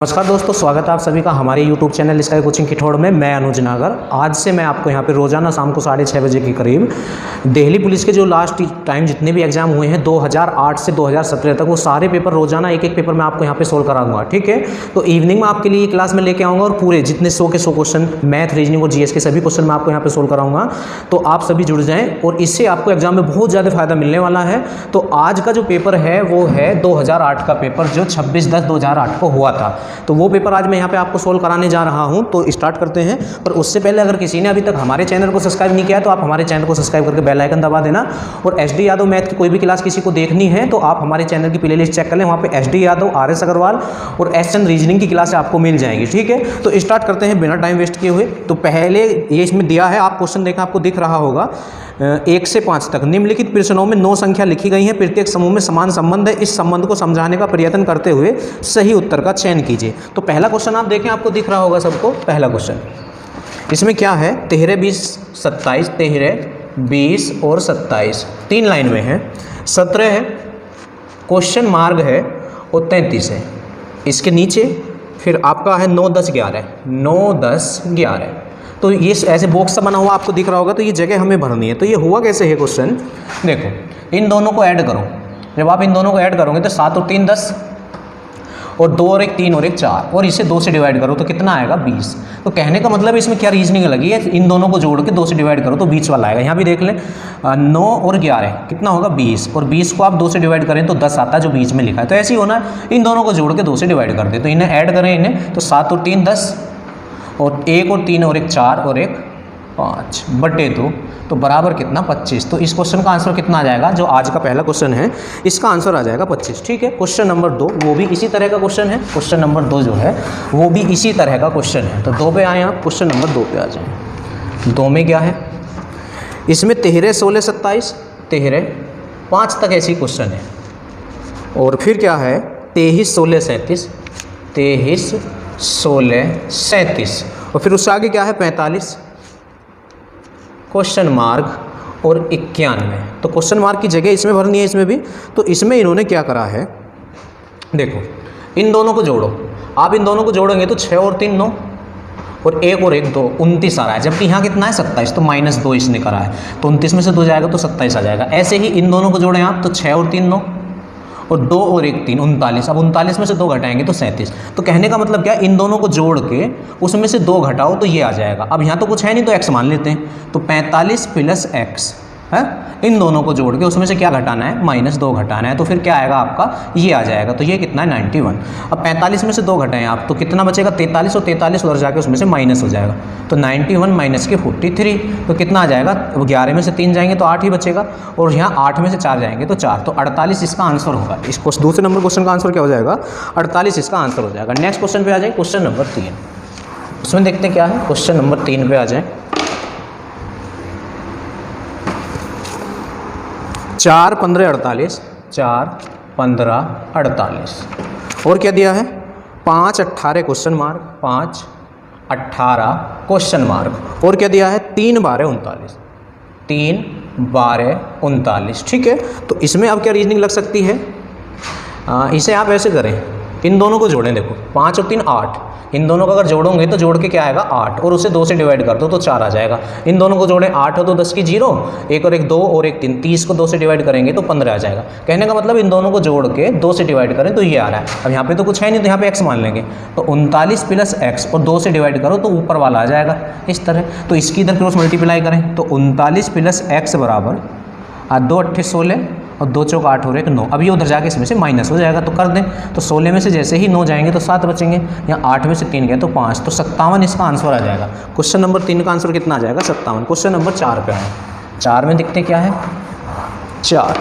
नमस्कार दोस्तों, स्वागत है आप सभी का हमारे YouTube चैनल स्काई कोचिंग किठौड़ में। मैं अनुज नागर। आज से मैं आपको यहाँ पे रोजाना शाम को 6:30 बजे के करीब दिल्ली पुलिस के जो लास्ट टाइम जितने भी एग्जाम हुए हैं 2008 से 2017 तक, वो सारे पेपर रोजाना एक एक पेपर मैं आपको यहाँ पे सोल्व कराऊंगा। ठीक है, तो इवनिंग में आपके लिए ये क्लास में लेके आऊँगा और पूरे जितने 100 के 100 क्वेश्चन मैथ, रीजनिंग और जीएस के सभी क्वेश्चन मैं आपको यहाँ पे सोल्व कराऊंगा। तो आप सभी जुड़ जाएँ और इससे आपको एग्जाम में बहुत ज़्यादा फायदा मिलने वाला है। तो आज का जो पेपर है वो है 2008 का पेपर, जो 26/10/2008 को हुआ था। तो वो पेपर आज मैं यहाँ पे आपको सोल्व कराने जा रहा हूँ। तो स्टार्ट करते हैं, पर उससे पहले अगर किसी ने अभी तक हमारे चैनल को सब्सक्राइब नहीं किया तो आप हमारे चैनल को सब्सक्राइब करके बेल आइकन दबा देना। और एसडी यादव मैथ की कोई भी क्लास किसी को देखनी है तो आप हमारे चैनल की प्लेलिस्ट चेक कर लें, वहाँ पे एसडी यादव, आरएस अग्रवाल और एसचंद रीजनिंग की क्लास आपको मिल जाएगी। ठीक है, तो स्टार्ट करते हैं बिना टाइम वेस्ट किए हुए। तो पहले ये इसमें दिया है, आप क्वेश्चन देखा आपको दिख रहा होगा 1 से 5 तक निम्नलिखित प्रश्नों में 9 संख्या लिखी गई है, प्रत्येक समूह में समान संबंध है, इस संबंध को समझाने का प्रयत्न करते हुए सही उत्तर का चयन कीजिए। तो पहला क्वेश्चन आप देखें, आपको दिख रहा होगा सबको। पहला क्वेश्चन इसमें क्या है, 13, 20, 27, 13, 20 और 27 तीन लाइन में है, 17 है, क्वेश्चन मार्ग है और 33 है। इसके नीचे फिर आपका है 9, 10, 11, 9, 10, 11। तो ये ऐसे बॉक्स सा बना हुआ आपको दिख रहा होगा, तो ये जगह हमें भरनी है। तो ये हुआ कैसे है क्वेश्चन, देखो इन दोनों को ऐड करो। जब आप इन दोनों को ऐड करोगे तो 7 और 3 10 और 2 और 1 3 और 1 4 और इसे 2 से डिवाइड करो तो कितना आएगा 20। तो कहने का मतलब इसमें क्या रीजनिंग लगी है, इन दोनों को जोड़ के 2 से डिवाइड करो तो बीच वाला आएगा। यहाँ भी देख लें 9 और 11 कितना होगा 20, और 20 को आप 2 से डिवाइड करें तो 10 आता है जो बीच में लिखा है। तो ऐसे ही होना है, इन दोनों को जोड़ के 2 से डिवाइड कर दे। तो इन्हें ऐड करें, इन्हें तो 7 और 3 10 और 1 और 3 और 1 4 और 1 5 बटे 2 तो बराबर कितना 25। तो इस क्वेश्चन का आंसर कितना आ जाएगा, जो आज का पहला क्वेश्चन है इसका आंसर आ जाएगा 25। ठीक है, क्वेश्चन नंबर 2 वो भी इसी तरह का क्वेश्चन है। क्वेश्चन नंबर 2 जो है वो भी इसी तरह का क्वेश्चन है। तो 2 पे आए आप, क्वेश्चन नंबर 2 पे आ जाए। 2 में क्या है, इसमें 13, 16, 27, 13, 5 तक ऐसी क्वेश्चन है। और फिर क्या है 23, 16, 37, 23, 16, 37 और फिर उससे आगे क्या है 45, क्वेश्चन मार्क और 91। तो क्वेश्चन मार्क की जगह इसमें भरनी है, इसमें भी। तो इसमें इन्होंने क्या करा है, देखो इन दोनों को जोड़ो। आप इन दोनों को जोड़ेंगे तो 6 और 3 9 और 1 और 1 2 29 आ रहा है, जबकि यहाँ कितना है 27, तो -2 इसने करा है। तो 29 में से 2 जाएगा तो 27 आ जाएगा। ऐसे ही इन दोनों को जोड़ें आप तो 6 और 3 9 और 2 और 1 3 39। अब 39 में से 2 घटाएंगे तो 37। तो कहने का मतलब क्या, इन दोनों को जोड़ के उसमें से 2 घटाओ तो ये आ जाएगा। अब यहाँ तो कुछ है नहीं तो x मान लेते हैं। तो 45 + x है, इन दोनों को जोड़ के उसमें से क्या घटाना है -2 घटाना है। तो फिर क्या आएगा आपका, ये आ जाएगा। तो ये कितना है 91। अब 45 में से 2 घटाएं आप तो कितना बचेगा 43 और 43 उधर जाके उसमें से माइनस हो जाएगा। तो 91 माइनस के 43 तो कितना आ जाएगा, 11 में से 3 जाएंगे तो 8 ही बचेगा, और यहाँ 8 में से 4 जाएंगे तो 4। तो 48 इसका आंसर होगा। इस दूसरे नंबर क्वेश्चन का आंसर क्या हो जाएगा, 48 इसका आंसर हो जाएगा। नेक्स्ट क्वेश्चन पे आ जाए, क्वेश्चन नंबर 3। उसमें देखते हैं क्या है, क्वेश्चन नंबर 3 पे आ जाए। 4 15 48, 4 15 48 और क्या दिया है 5 18 क्वेश्चन मार्क, 5 18 क्वेश्चन मार्क, और क्या दिया है 3 12 39, 3 12 39। ठीक है, तो इसमें अब क्या रीजनिंग लग सकती है, इसे आप ऐसे करें, इन दोनों को जोड़ें। देखो 5 और 3 8, इन दोनों को अगर जोड़ोगे तो जोड़ के क्या आएगा 8, और उसे 2 से डिवाइड कर दो तो 4 आ जाएगा। इन दोनों को जोड़ें 8 हो तो 10 की 0, 1 और 1 2 और 1 3, 30 को 2 से डिवाइड करेंगे तो 15 आ जाएगा। कहने का मतलब इन दोनों को जोड़ के 2 से डिवाइड करें तो ये आ रहा है। अब यहाँ पे तो कुछ है नहीं तो यहाँ पे x मान लेंगे। तो 39 + x और 2 से डिवाइड करो तो ऊपर वाला आ जाएगा इस तरह। तो इसकी इधर क्रॉस मल्टीप्लाई करें तो 39 + x बराबर 2 8 16 और 2 चौक 8 और 1 9। अब ये उधर जाके इसमें से माइनस हो जाएगा तो कर दें। तो 16 में से जैसे ही 9 जाएंगे तो 7 बचेंगे, यहाँ 8 में से 3 गए तो 5, तो 57 इसका आंसर आ जाएगा। क्वेश्चन नंबर 3 का आंसर कितना आ जाएगा 57। क्वेश्चन नंबर 4 पे आए। 4 में दिखते क्या है, 4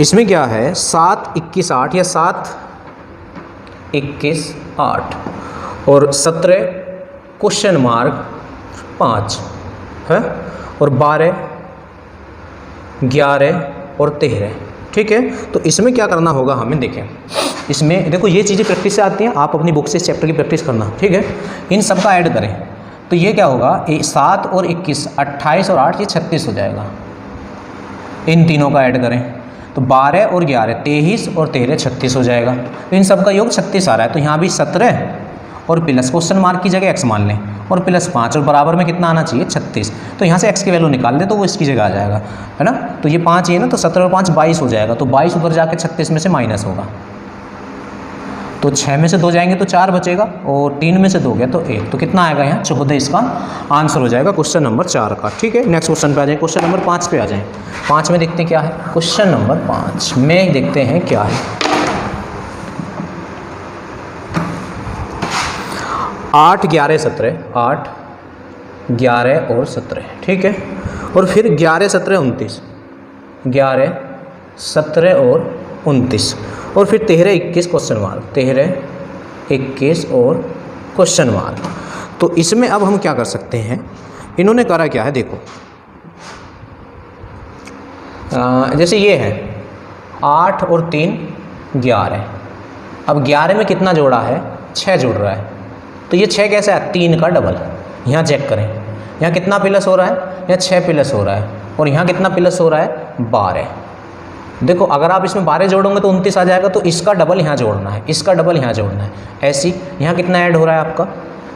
इसमें क्या है 7 21 8 या 7 21 8 और 17 क्वेश्चन मार्क 5 है, और 12 11 और 13। ठीक है, तो इसमें क्या करना होगा हमें, देखें इसमें देखो ये चीज़ें प्रैक्टिस से आती हैं, आप अपनी बुक से इस चैप्टर की प्रैक्टिस करना। ठीक है, इन सब का ऐड करें तो ये क्या होगा 7 और 21 28 और 8 ये 36 हो जाएगा। इन तीनों का ऐड करें तो 12 और 11 23 और 13 36 हो जाएगा। तो इन सब का योग 36 आ रहा है, तो यहाँ भी 17 और प्लस क्वेश्चन मार्क की जगह x मान लें और प्लस 5 और बराबर में कितना आना चाहिए 36। तो यहाँ से x की वैल्यू निकाल दे तो वो इसकी जगह आ जाएगा, है ना। तो ये 5 ये ना, तो 17 और 5 22 हो जाएगा। तो 22 उधर जाके 36 में से माइनस होगा, तो 6 में से 2 जाएंगे तो 4 बचेगा और 3 में से 2 गया तो 1। तो कितना आएगा यहाँ 14 इसका आंसर हो जाएगा क्वेश्चन नंबर 4 का। ठीक है, नेक्स्ट क्वेश्चन पे आ जाए, क्वेश्चन नंबर 5 पे आ जाए। 5 में देखते हैं क्या है, क्वेश्चन नंबर 5 में देखते हैं क्या है। 8 11 17, 8 11 और 17, ठीक है। और फिर 11 17 29, 11 17 और 29, और फिर 13 21 क्वेश्चन मार्क, 13 21 और क्वेश्चन मार्क। तो इसमें अब हम क्या कर सकते हैं, इन्होंने करा क्या है देखो, जैसे ये है 8 और 3 11, अब 11 में कितना जोड़ा है 6 जोड़ रहा है, तो ये 6 कैसा है 3 का डबल। यहाँ चेक करें, यहाँ कितना प्लस हो रहा है, यहाँ 6 प्लस हो रहा है, और यहाँ कितना प्लस हो रहा है 12। देखो अगर आप इसमें 12 जोड़ोगे तो 29 आ जाएगा, तो इसका डबल यहाँ जोड़ना है, इसका डबल यहाँ जोड़ना है। ऐसी यहाँ कितना ऐड हो रहा है आपका,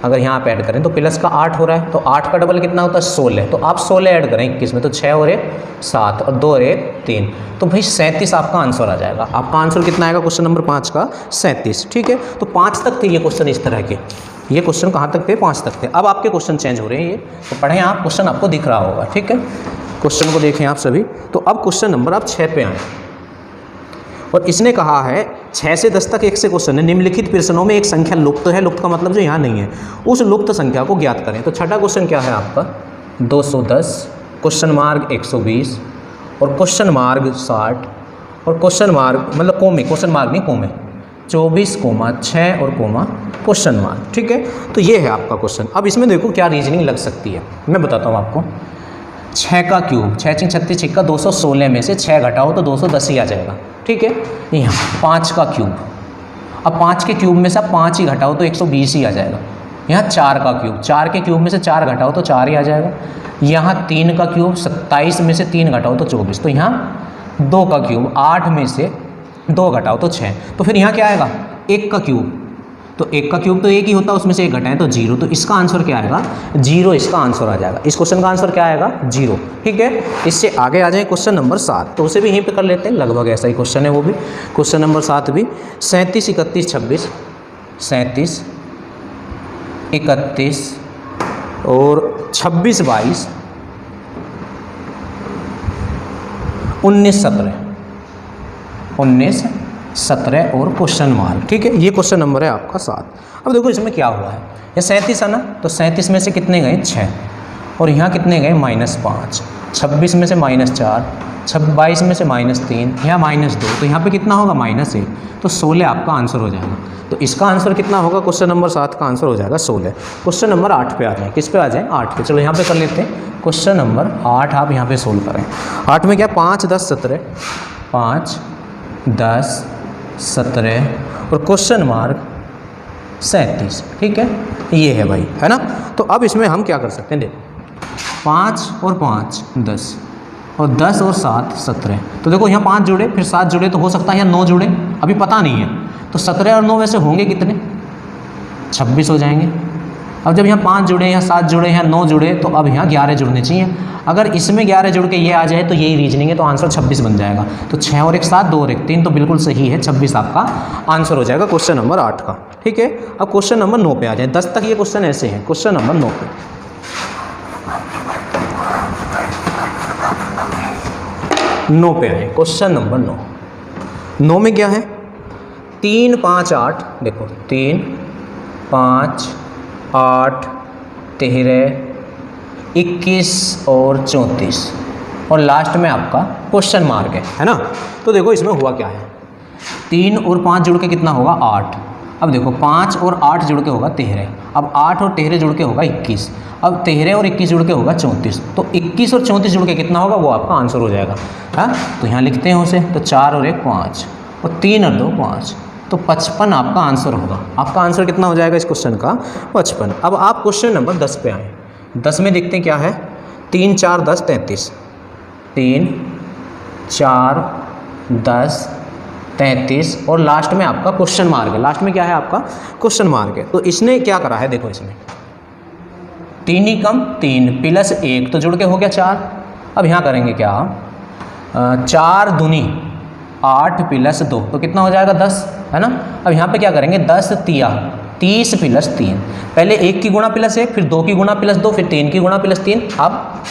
अगर यहाँ आप ऐड करें तो प्लस का 8 हो रहा है, तो 8 का डबल कितना होता है 16, तो आप 16 ऐड करें 21 में, तो 6 और 1 7 और 2 और 1 3, तो भाई 37 आपका आंसर आ जाएगा। आपका आंसर कितना आएगा क्वेश्चन नंबर 5 का 37। ठीक है, तो 5 तक थे ये क्वेश्चन इस तरह के, ये क्वेश्चन कहाँ तक थे 5 तक थे। अब आपके क्वेश्चन चेंज हो रहे हैं ये, तो पढ़ें आप, क्वेश्चन आपको दिख रहा होगा। ठीक है, क्वेश्चन को देखें आप सभी। तो अब क्वेश्चन नंबर आप 6 पे आए, और इसने कहा है 6 से 10 तक एक से क्वेश्चन है, निम्नलिखित प्रश्नों में एक संख्या लुप्त है, लुप्त का मतलब जो यहाँ नहीं है, उस लुप्त संख्या को ज्ञात करें। तो छठा क्वेश्चन क्या है आपका 210, क्वेश्चन मार्क 120 और क्वेश्चन मार्क 60 और क्वेश्चन मार्क मतलब कोमे, क्वेश्चन मार्क नहीं कोमे 24 कोमा 6 और कोमा क्वेश्चन मार्क। ठीक है, तो ये है आपका क्वेश्चन। अब इसमें देखो क्या रीजनिंग लग सकती है, मैं बताता हूँ आपको। 6 का क्यूब, 6 6 36 6 का 216 में से 6 घटाओ तो 210 ही आ जाएगा। ठीक है, यहाँ 5 का क्यूब, अब 5 के क्यूब में से 5 ही घटाओ तो 120 ही आ जाएगा। यहाँ 4 का क्यूब, 4 के क्यूब में से 4 घटाओ तो 4 ही आ जाएगा। यहाँ 3 का क्यूब, 27 में से 3 घटाओ तो 24, तो यहाँ 2 का क्यूब, 8 में से 2 घटाओ तो 6, तो फिर यहाँ क्या आएगा 1 का क्यूब, तो 1 का क्यूब तो 1 ही होता है, उसमें से 1 घटाएं तो 0, तो इसका आंसर क्या आएगा 0, इसका आंसर आ जाएगा। इस क्वेश्चन का आंसर क्या आएगा 0। ठीक है, इससे आगे आ जाए क्वेश्चन नंबर 7, तो उसे भी यहीं पे कर लेते हैं, लगभग ऐसा ही क्वेश्चन है वो भी। क्वेश्चन नंबर 7 भी 37 31 26, 37 31 और 26 22 19 17, 19 17 और क्वेश्चन मार्क। ठीक है, ये क्वेश्चन नंबर है आपका 7। अब देखो इसमें क्या हुआ है, ये 37 है ना, तो 37 में से कितने गए 6, और यहाँ कितने गए -5, 26 में से -4, 22 में से -3, यहाँ -2, तो यहाँ पे कितना होगा -1, तो 16 आपका आंसर हो जाएगा। तो इसका आंसर कितना होगा, क्वेश्चन नंबर 7 का आंसर हो जाएगा 16। क्वेश्चन नंबर 8 पे आ जाए, किस पे आ जाए 8 पे, चलो यहाँ पे कर लेते हैं। क्वेश्चन नंबर 8 आप यहाँ पे सोल्व करें। 8 में क्या 5 10 17, 5 10 17 और क्वेश्चन मार्क 37। ठीक है, ये है भाई, है ना। तो अब इसमें हम क्या कर सकते हैं, देखो 5 और 5 10 और 10 और 7 17, तो देखो यहाँ 5 जुड़े फिर 7 जुड़े, तो हो सकता है यहाँ 9 जुड़े, अभी पता नहीं है, तो 17 और 9 वैसे होंगे कितने 26 हो जाएंगे। अब जब यहाँ 5 जुड़े, यहाँ 7 जुड़े, यहाँ 9 जुड़े, तो अब यहाँ 11 जुड़ने चाहिए। अगर इसमें 11 जुड़ के ये आ जाए तो यही रीजनिंग है, तो आंसर 26 बन जाएगा। तो 6 और 1 7, 2 और 1 3, तो बिल्कुल सही है, 26 आपका आंसर हो जाएगा क्वेश्चन नंबर 8 का। ठीक है, अब क्वेश्चन नंबर 9 पे आ जाए। 10 तक ये क्वेश्चन ऐसे हैं, क्वेश्चन नंबर 9 पे 9 पे आए, क्वेश्चन नंबर 9 में क्या है 3 5 8, देखो 3 5 8 13 21 और 34 और लास्ट में आपका क्वेश्चन मार्क है ना। तो देखो इसमें हुआ क्या है, 3 और 5 जुड़ के कितना होगा 8। अब देखो 5 और 8 जुड़ के होगा 13, अब 8 और 13 जुड़ के होगा 21, अब 13 और 21 जुड़ के होगा 34, तो 21 और 34 जुड़ के कितना होगा वो आपका आंसर हो जाएगा। हाँ, तो यहाँ लिखते हैं उसे, तो 4 और 1 5 और 3 और 2 5, तो 55 आपका आंसर होगा। आपका आंसर कितना हो जाएगा इस क्वेश्चन का 55। अब आप क्वेश्चन नंबर 10 पे आए। 10 में देखते हैं क्या है, 3 4 10 33, 3 4 10, 33 और लास्ट में आपका क्वेश्चन मार्क है। लास्ट में क्या है आपका क्वेश्चन मार्क है। तो इसने क्या करा है देखो, इसमें 3 ही कम 3 प्लस 1 तो जुड़ के हो गया 4। अब यहाँ करेंगे क्या, 4 दूनी 8 प्लस 2 तो कितना हो जाएगा 10, है ना। अब यहाँ पे क्या करेंगे 10 तिया 30 प्लस 3, पहले 1 की गुणा प्लस 1, फिर 2 की गुणा प्लस 2, फिर 3 की गुणा प्लस 3, अब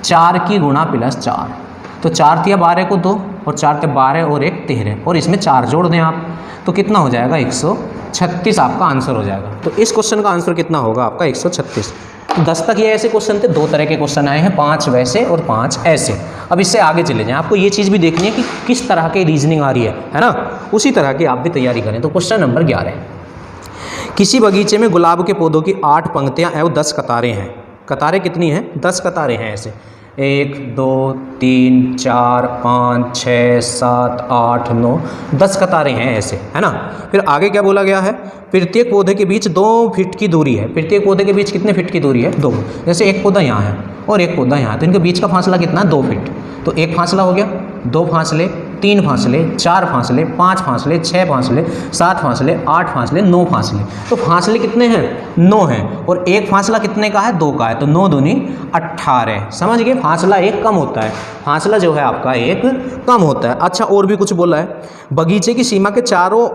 4 की गुणा प्लस 4। तो 4 तिया 12 को 2 और 4 तिया 12 और 1 13 और इसमें 4 जोड़ दें आप तो कितना हो जाएगा 136 आपका आंसर हो जाएगा। तो इस क्वेश्चन का आंसर कितना होगा आपका 136। तो 10 तक ये ऐसे क्वेश्चन थे, 2 तरह के क्वेश्चन आए हैं, 5 वैसे और 5 ऐसे। अब इससे आगे चले जाएं, आपको ये चीज़ भी देखनी है कि किस तरह की रीजनिंग आ रही है ना, उसी तरह की आप भी तैयारी करें। तो क्वेश्चन नंबर 11, किसी बगीचे में गुलाब के पौधों की 8 पंक्तियां एवं 10 कतारें हैं। कतारें कितनी हैं 10 कतारें हैं ऐसे 1 2 3 4 5 6 7 8 9 10 कतारें हैं ऐसे, है ना। फिर आगे क्या बोला गया है, प्रत्येक पौधे के बीच 2 फीट की दूरी है। प्रत्येक पौधे के बीच कितने फीट की दूरी है 2। जैसे एक पौधा यहाँ है और एक पौधा यहाँ है तो इनके बीच का फासला कितना है 2 फीट। तो एक फासला हो गया, 2 फासले, 3 फासले, 4 फासले, 5 फासले, 6 फासले, 7 फासले, 8 फासले, 9 फासले। तो फासले कितने हैं 9 हैं और एक फासला कितने का है 2 का है। तो 9 दूनी 18। समझ गए, फासला एक कम होता है, फासला जो है आपका एक कम होता है। अच्छा और भी कुछ बोला है, बगीचे की सीमा के चारों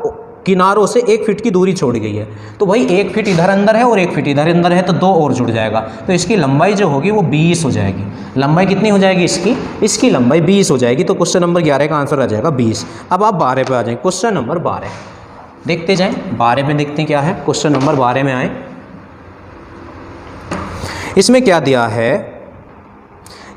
किनारों से 1 फीट की दूरी छोड़ी गई है। तो भाई 1 फीट इधर अंदर है और 1 फीट इधर अंदर है तो 2 और जुड़ जाएगा तो इसकी लंबाई जो होगी वो 20 हो जाएगी। लंबाई कितनी हो जाएगी इसकी लंबाई 20 हो जाएगी। तो क्वेश्चन नंबर 11 का आंसर आ जाएगा 20। अब आप 12 पे आ जाएं, क्वेश्चन नंबर 12 देखते जाएं। 12 में देखते हैं क्या है, क्वेश्चन नंबर 12 में आए। इसमें क्या दिया है,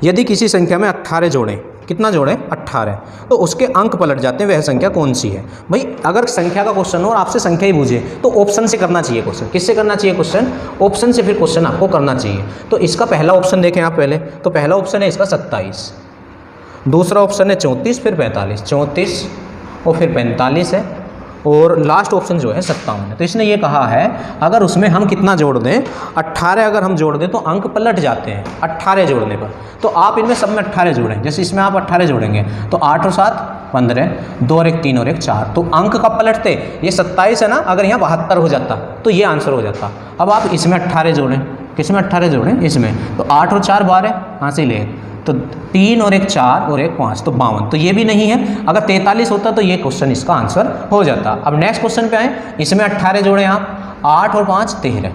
यदि किसी संख्या में 18 जोड़ें, कितना जोड़ें 18 तो उसके अंक पलट जाते हैं, वह संख्या कौन सी है। भाई अगर संख्या का क्वेश्चन हो और आपसे संख्या ही पूछे तो ऑप्शन से करना चाहिए क्वेश्चन। किससे करना चाहिए क्वेश्चन, ऑप्शन से फिर क्वेश्चन आपको करना चाहिए। तो इसका पहला ऑप्शन देखें आप पहले, तो पहला ऑप्शन है इसका 27, दूसरा ऑप्शन है 34, फिर 45, 34 और फिर 45 है और लास्ट ऑप्शन जो है 57 है। तो इसने ये कहा है अगर उसमें हम कितना जोड़ दें 18 अगर हम जोड़ दें तो अंक पलट जाते हैं 18 जोड़ने पर। तो आप इनमें सब में 18 जोड़ें, जैसे इसमें आप 18 जोड़ेंगे तो 8 और 7 15, 2 और 1 3 और 1 4। तो अंक कब पलटते, ये 27 है ना, अगर यहाँ 72 हो जाता तो ये आंसर हो जाता। अब आप इसमें 18 जोड़ें, किसमें 18 जोड़ें इसमें, तो 8 और 4 12 हाँ से ले, तो 3 और 1 4 और 1 5 तो 52। तो ये भी नहीं है, अगर 43 होता तो ये क्वेश्चन इसका आंसर हो जाता। अब नेक्स्ट क्वेश्चन पे आए, इसमें 18 जोड़ें आप, 8 और 5 13,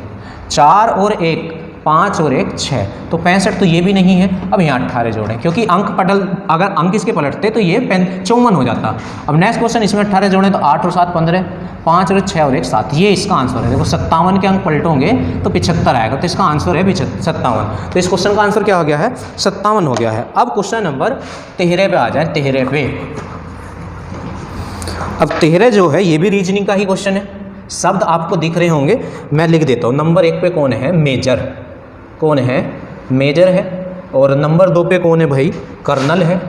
4 और 1 5 और 1 6 तो 65। तो ये भी नहीं है, अब यहाँ 18 जोड़ें क्योंकि अगर अंक इसके पलटते तो ये 54 हो जाता। अब नेक्स्ट क्वेश्चन, इसमें 18 जोड़ें तो 8 और 7 15, 5 और 6 और 1 7, ये इसका आंसर है। देखो 57 के अंक पलटोंगे तो 75 आएगा, तो इसका आंसर है 57। तो इस क्वेश्चन का आंसर क्या हो गया है 57 हो गया है। अब क्वेश्चन नंबर 13 पे आ जाए, 13 पे। अब 13 जो है ये भी रीजनिंग का ही क्वेश्चन है, शब्द आपको दिख रहे होंगे, मैं लिख देता हूँ। नंबर 1 पे कौन है मेजर, कौन है मेजर है, और नंबर 2 पे कौन है भाई कर्नल है,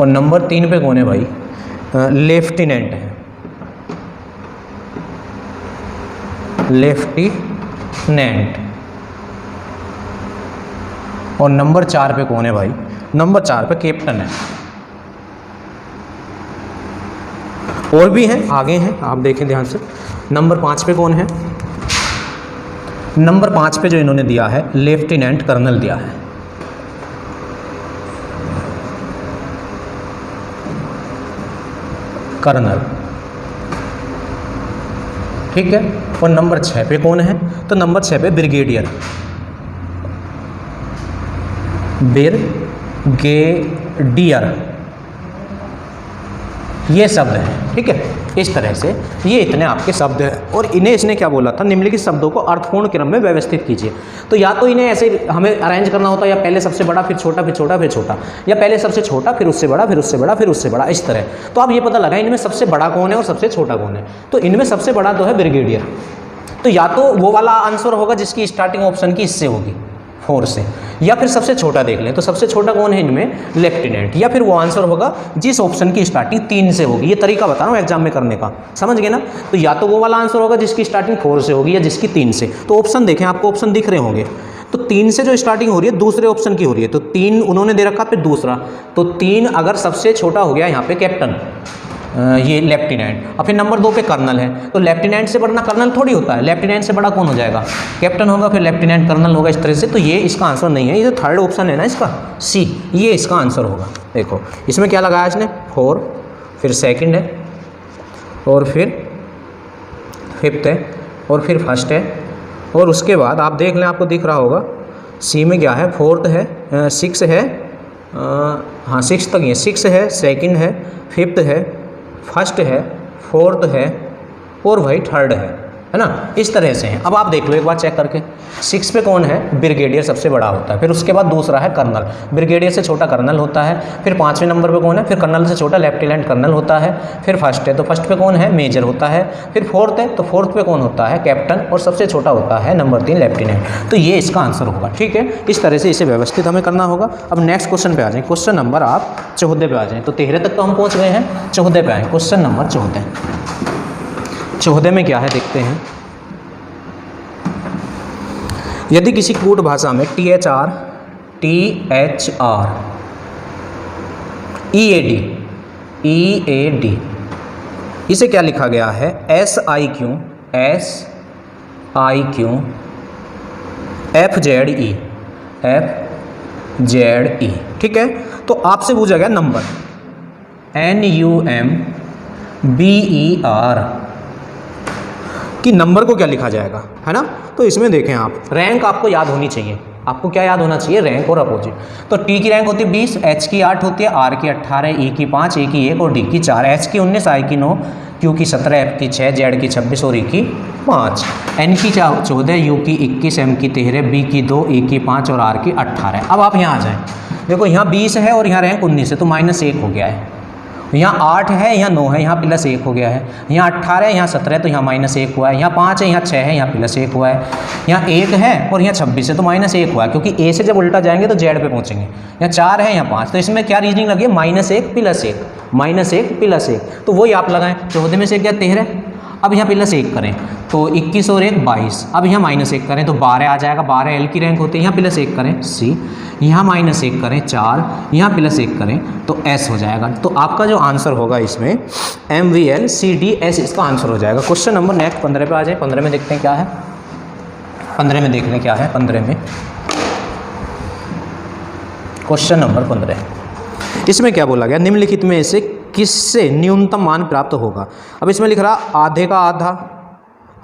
और नंबर 3 पे कौन है भाई लेफ्टिनेंट है, लेफ्टिनेंट। और नंबर 4 पे कौन है भाई, नंबर 4 पे कैप्टन है। और भी हैं आगे हैं, आप देखें ध्यान से। नंबर 5 पे कौन है, नंबर 5 पे जो इन्होंने दिया है लेफ्टिनेंट कर्नल दिया है। कर्नल, ठीक है। और नंबर 6 पे कौन है, तो नंबर 6 पे ब्रिगेडियर, ब्रिगेडियर, ये शब्द हैं, ठीक है। इस तरह से ये इतने आपके शब्द हैं और इन्हें इसने क्या बोला था, निम्नलिखित शब्दों को अर्थपूर्ण क्रम में व्यवस्थित कीजिए। तो या तो इन्हें ऐसे हमें अरेंज करना होता है, या पहले सबसे बड़ा फिर छोटा फिर छोटा फिर छोटा, या पहले सबसे छोटा फिर उससे बड़ा फिर उससे बड़ा फिर उससे बड़ा, इस तरह। तो आप ये पता लगाएं इनमें सबसे बड़ा कौन है और सबसे छोटा कौन है। तो इनमें सबसे बड़ा तो है ब्रिगेडियर, तो या तो वो वाला आंसर होगा जिसकी स्टार्टिंग ऑप्शन की इससे होगी 4 से, या फिर सबसे छोटा देख लें तो सबसे छोटा कौन है इनमें लेफ्टिनेंट, या फिर वो आंसर होगा जिस ऑप्शन की स्टार्टिंग 3 से होगी। ये तरीका बता रहा हूँ एग्जाम में करने का, समझ गए ना। तो या तो वो वाला आंसर होगा जिसकी स्टार्टिंग 4 से होगी या जिसकी 3 से। तो ऑप्शन देखें, आपको ऑप्शन दिख रहे होंगे। तो 3 से जो स्टार्टिंग हो रही है दूसरे ऑप्शन की हो रही है, तो 3 उन्होंने दे रखा, फिर दूसरा, तो 3 अगर सबसे छोटा हो गया यहाँ पे कैप्टन, ये लेफ्टिनेंट, और फिर नंबर 2 पे कर्नल है, तो लेफ्टिनेंट से बड़ा कर्नल थोड़ी होता है, लेफ्टिनेंट से बड़ा कौन हो जाएगा, कैप्टन होगा, फिर लेफ्टिनेंट कर्नल होगा, इस तरह से। तो ये इसका आंसर नहीं है, ये जो थर्ड ऑप्शन है ना इसका सी, ये इसका आंसर होगा। देखो इसमें क्या लगाया इसने 4, फिर सेकंड है, और फिर फिफ्थ है, और फिर फर्स्ट है, और उसके बाद आप देख लें, आपको दिख रहा होगा सी में क्या है, फोर्थ है, 6 है, हाँ 6 तक है, 6 है, सेकंड है, फिफ्थ है, फर्स्ट है, फोर्थ है, और वही थर्ड है ना, इस तरह से है। अब आप देख लो एक बार चेक करके, 6 पे कौन है, ब्रिगेडियर सबसे बड़ा होता है, फिर उसके बाद दूसरा है कर्नल, ब्रिगेडियर से छोटा कर्नल होता है, फिर 5वें नंबर पे कौन है, फिर कर्नल से छोटा लेफ्टिनेंट कर्नल होता है, फिर फर्स्ट है तो फर्स्ट पे कौन है, मेजर होता है, फिर फोर्थ है तो फोर्थ पे कौन होता है, कैप्टन, और सबसे छोटा होता है नंबर 3 लेफ्टिनेंट। तो ये इसका आंसर होगा, ठीक है। इस तरह से इसे व्यवस्थित हमें करना होगा। अब नेक्स्ट क्वेश्चन पे आ जाए, क्वेश्चन नंबर आप 14 पे आ जाएँ। तो 13 तक तो हम पहुँच गए हैं, 14 पे आए, क्वेश्चन नंबर 14। 14 में क्या है देखते हैं। यदि किसी कूट भाषा में THR, EAD इसे क्या लिखा गया है, SIQ, FZE, ठीक है। तो आपसे पूछा गया नंबर, NUMBER कि नंबर को क्या लिखा जाएगा, है ना। तो इसमें देखें आप, रैंक आपको याद होनी चाहिए, आपको क्या याद होना चाहिए, रैंक और अपोजिट। तो T की रैंक होती है 20, H की 8 होती है, R की 18, E की 5, A की 1 और D की 4, H की 19, I की 9, Q की 17, F की 6, Z की 26 और E की 5, N की 14, U की 21, M की 13, B की 2, E की 5 और R की 18। अब आप यहाँ आ जाएँ, देखो यहाँ 20 है और यहाँ रैंक 19 है, तो -1 हो गया है। यहाँ 8 है, यहाँ 9 है, यहाँ +1 हो गया है। यहाँ 18 है, यहाँ 17 है, तो यहाँ -1 हुआ है। यहाँ 5 है, यहाँ 6 है, यहाँ +1 हुआ है। यहाँ 1 है और यहाँ 26 है, तो -1 हुआ है, क्योंकि A से जब उल्टा जाएंगे तो Z पे पहुँचेंगे। यहाँ 4 है, यहाँ 5, तो इसमें क्या रीजनिंग लगी है, -1 +1, तो वही आप लगाएं। 14 में से क्या 13, अब यहाँ +1 करें तो 21 और 1 22, अब यहाँ -1 करें तो 12 आ जाएगा, 12 L की रैंक होती है। यहाँ +1 करें C, यहाँ -1 करें 4, यहाँ +1 करें तो S हो जाएगा। तो आपका जो आंसर होगा इसमें MVLCDS इसका आंसर हो जाएगा। क्वेश्चन नंबर नेक्स्ट 15 पे आ जाए। 15 में देखते हैं क्या है, 15 में देख लें क्या है। 15 में क्वेश्चन नंबर 15, इसमें क्या बोला गया, निम्नलिखित में से किससे न्यूनतम मान प्राप्त होगा। अब इसमें लिख रहा आधे का आधा,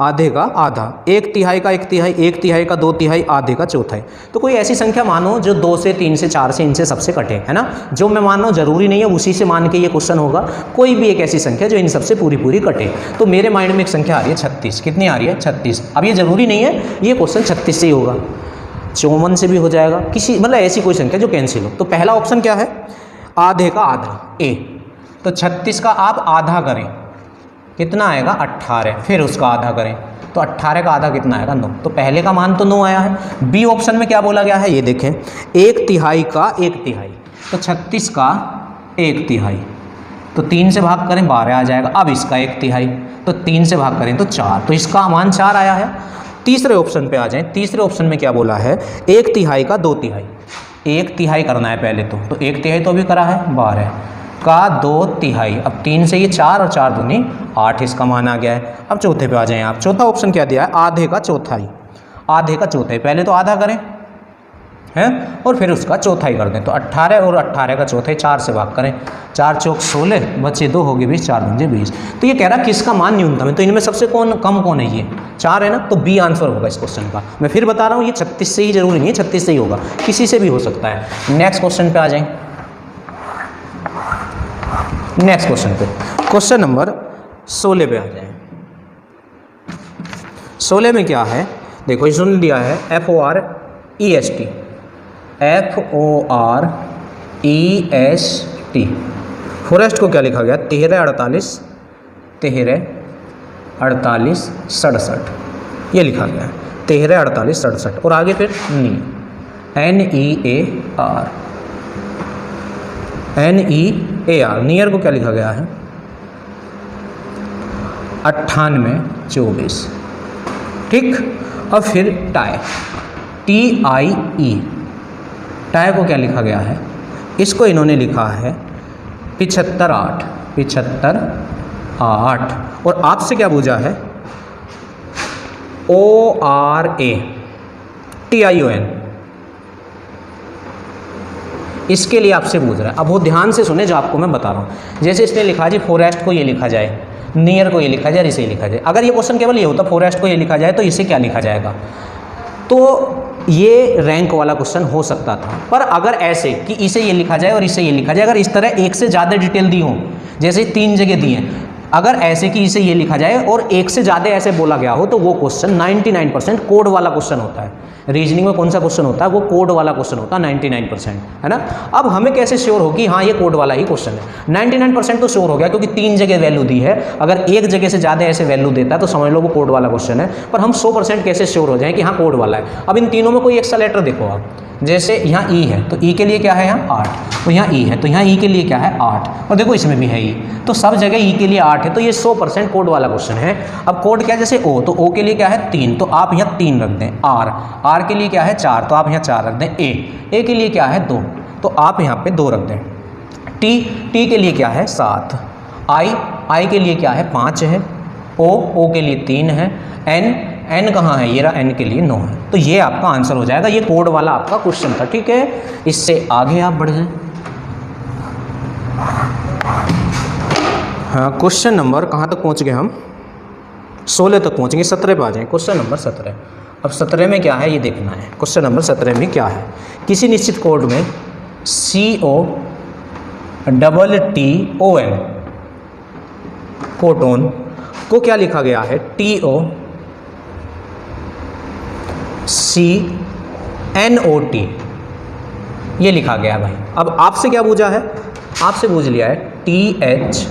आधे का आधा, 1/3 का 1/3, 1/3 का 2/3, आधे का चौथाई। तो कोई ऐसी संख्या मानो जो 2 से 3 से 4 से इनसे सबसे कटे, है ना। जो मैं मान रहा हूँ जरूरी नहीं है उसी से मान के ये क्वेश्चन होगा, कोई भी एक ऐसी संख्या जो इन सबसे पूरी पूरी कटे। तो मेरे माइंड में एक संख्या आ रही है 36, कितनी आ रही है 36। अब ये जरूरी नहीं है ये क्वेश्चन 36 से ही होगा, 54 से भी हो जाएगा, किसी मतलब ऐसी कोई संख्या जो कैंसिल हो। तो पहला ऑप्शन क्या है, आधे का आधा A, तो 36 का आप आधा करें कितना आएगा 18, फिर उसका आधा करें तो 18 का आधा कितना आएगा 9। तो पहले का मान तो 9 आया है। बी ऑप्शन में क्या बोला गया है ये देखें, 1/3 का 1/3, तो 36 का 1/3, तो 3 से भाग करें 12 आ जाएगा। अब इसका 1/3, तो 3 से भाग करें तो 4, तो इसका मान 4 आया है। तीसरे ऑप्शन पे आ जाएं। तीसरे ऑप्शन में क्या बोला है, 1/3 का 2/3, 1/3 करना है पहले तो 1/3 तो अभी करा है 12 का 2/3। अब 3 से ये 4 और 4 दूनी 8, इसका मान आ गया है। अब चौथे पे आ जाएं आप। चौथा ऑप्शन क्या दिया है, आधे का चौथाई, आधे का चौथाई। पहले तो आधा करें हैं और फिर उसका चौथाई कर दें, तो 18 और 18 का चौथाई 4 से भाग करें, 4 चौक 16, बचे 2 हो गए 20, 4 दूनी 20। तो ये कह रहा है किसका मान न्यूनतम है, तो इनमें सबसे कम कौन है, ये 4 है ना, तो बी आंसर होगा इस क्वेश्चन का। मैं फिर बता रहा हूँ ये 36 से ही जरूरी नहीं है 36 से ही होगा, किसी से भी हो सकता है। नेक्स्ट क्वेश्चन पे आ जाएं। नेक्स्ट क्वेश्चन पे, क्वेश्चन नंबर 16 पे आ जाएं। 16 में क्या है देखो, इसने दिया है FOREST, FOREST, फॉरेस्ट को क्या लिखा गया 13 48 67, ये लिखा गया है 13 48 67, और आगे फिर NEAR, नियर को क्या लिखा गया है 98 24, ठीक। और फिर टाई, TIE, टाई को क्या लिखा गया है, इसको इन्होंने लिखा है 75 8। और आपसे क्या पूछा है, ORA TION, इसके लिए आपसे पूछ रहा है। अब वो ध्यान से सुने जो आपको मैं बता रहा हूँ। जैसे इसने लिखा जी फॉरेस्ट को ये लिखा जाए, नियर को ये लिखा जाए, इसे लिखा जाए। अगर ये क्वेश्चन केवल ये होता फॉरेस्ट को ये लिखा जाए तो इसे क्या लिखा जाएगा, तो ये रैंक वाला क्वेश्चन हो सकता था। पर अगर ऐसे कि इसे ये लिखा जाए और इसे ये लिखा जाए, अगर इस तरह एक से ज़्यादा डिटेल दी हो, जैसे 3 जगह दी हैं, अगर ऐसे कि इसे ये लिखा जाए और एक से ज़्यादा ऐसे बोला गया हो, तो वो क्वेश्चन 99% कोड वाला क्वेश्चन होता है। रीजनिंग में कौन सा क्वेश्चन होता है, वो कोड वाला क्वेश्चन होता है 99%, है ना। अब हमें कैसे श्योर हो कि हाँ ये कोड वाला ही क्वेश्चन है। 99% तो श्योर हो गया क्योंकि 3 जगह वैल्यू दी है। अगर एक जगह से ज़्यादा ऐसे वैल्यू देता है तो समझ लो वो कोड वाला क्वेश्चन है। पर हम 100% कैसे श्योर हो जाएं कि हाँ कोड वाला है। अब इन तीनों में कोई एक्स्ट्रा लेटर देखो आप, जैसे यहाँ ई है तो ई के लिए क्या है यहाँ 8, तो यहाँ ई है तो यहाँ ई के लिए क्या है 8, और देखो इसमें भी है ई, तो सब जगह ई के लिए 8 है। तो ये 100% कोड वाला क्वेश्चन है। अब कोड क्या है, जैसे ओ, तो ओ के लिए क्या है 3, तो आप यहाँ 3 रख दें। आर के लिए क्या है 4, तो आप यहाँ 4 रख दें। ए के लिए क्या है 2, तो आप यहाँ पे 2 रख दें। टी के लिए क्या है 7, आई के लिए क्या है 5 है, ओ के लिए 3 है, एन कहाँ है, ये रहा एन के लिए 9 है। तो ये आपका आंसर हो जाएगा। ये कोड वाला आपका क्वेश्चन था, ठीक है। इससे आगे आप बढ़ जाएं। हाँ, क्वेश्चन नंबर कहाँ तक पहुँच गए हम, 16 तक पहुँचेंगे, 17 पे आ जाएं। Question number 17। अब 17 में क्या है ये देखना है। क्वेश्चन नंबर 17 में क्या है, किसी निश्चित कोड में COTTON कोटोन को क्या लिखा गया है, TOCNOT, ये लिखा गया है भाई। अब आपसे क्या पूछा है, आपसे पूछ लिया है THOUGHTS,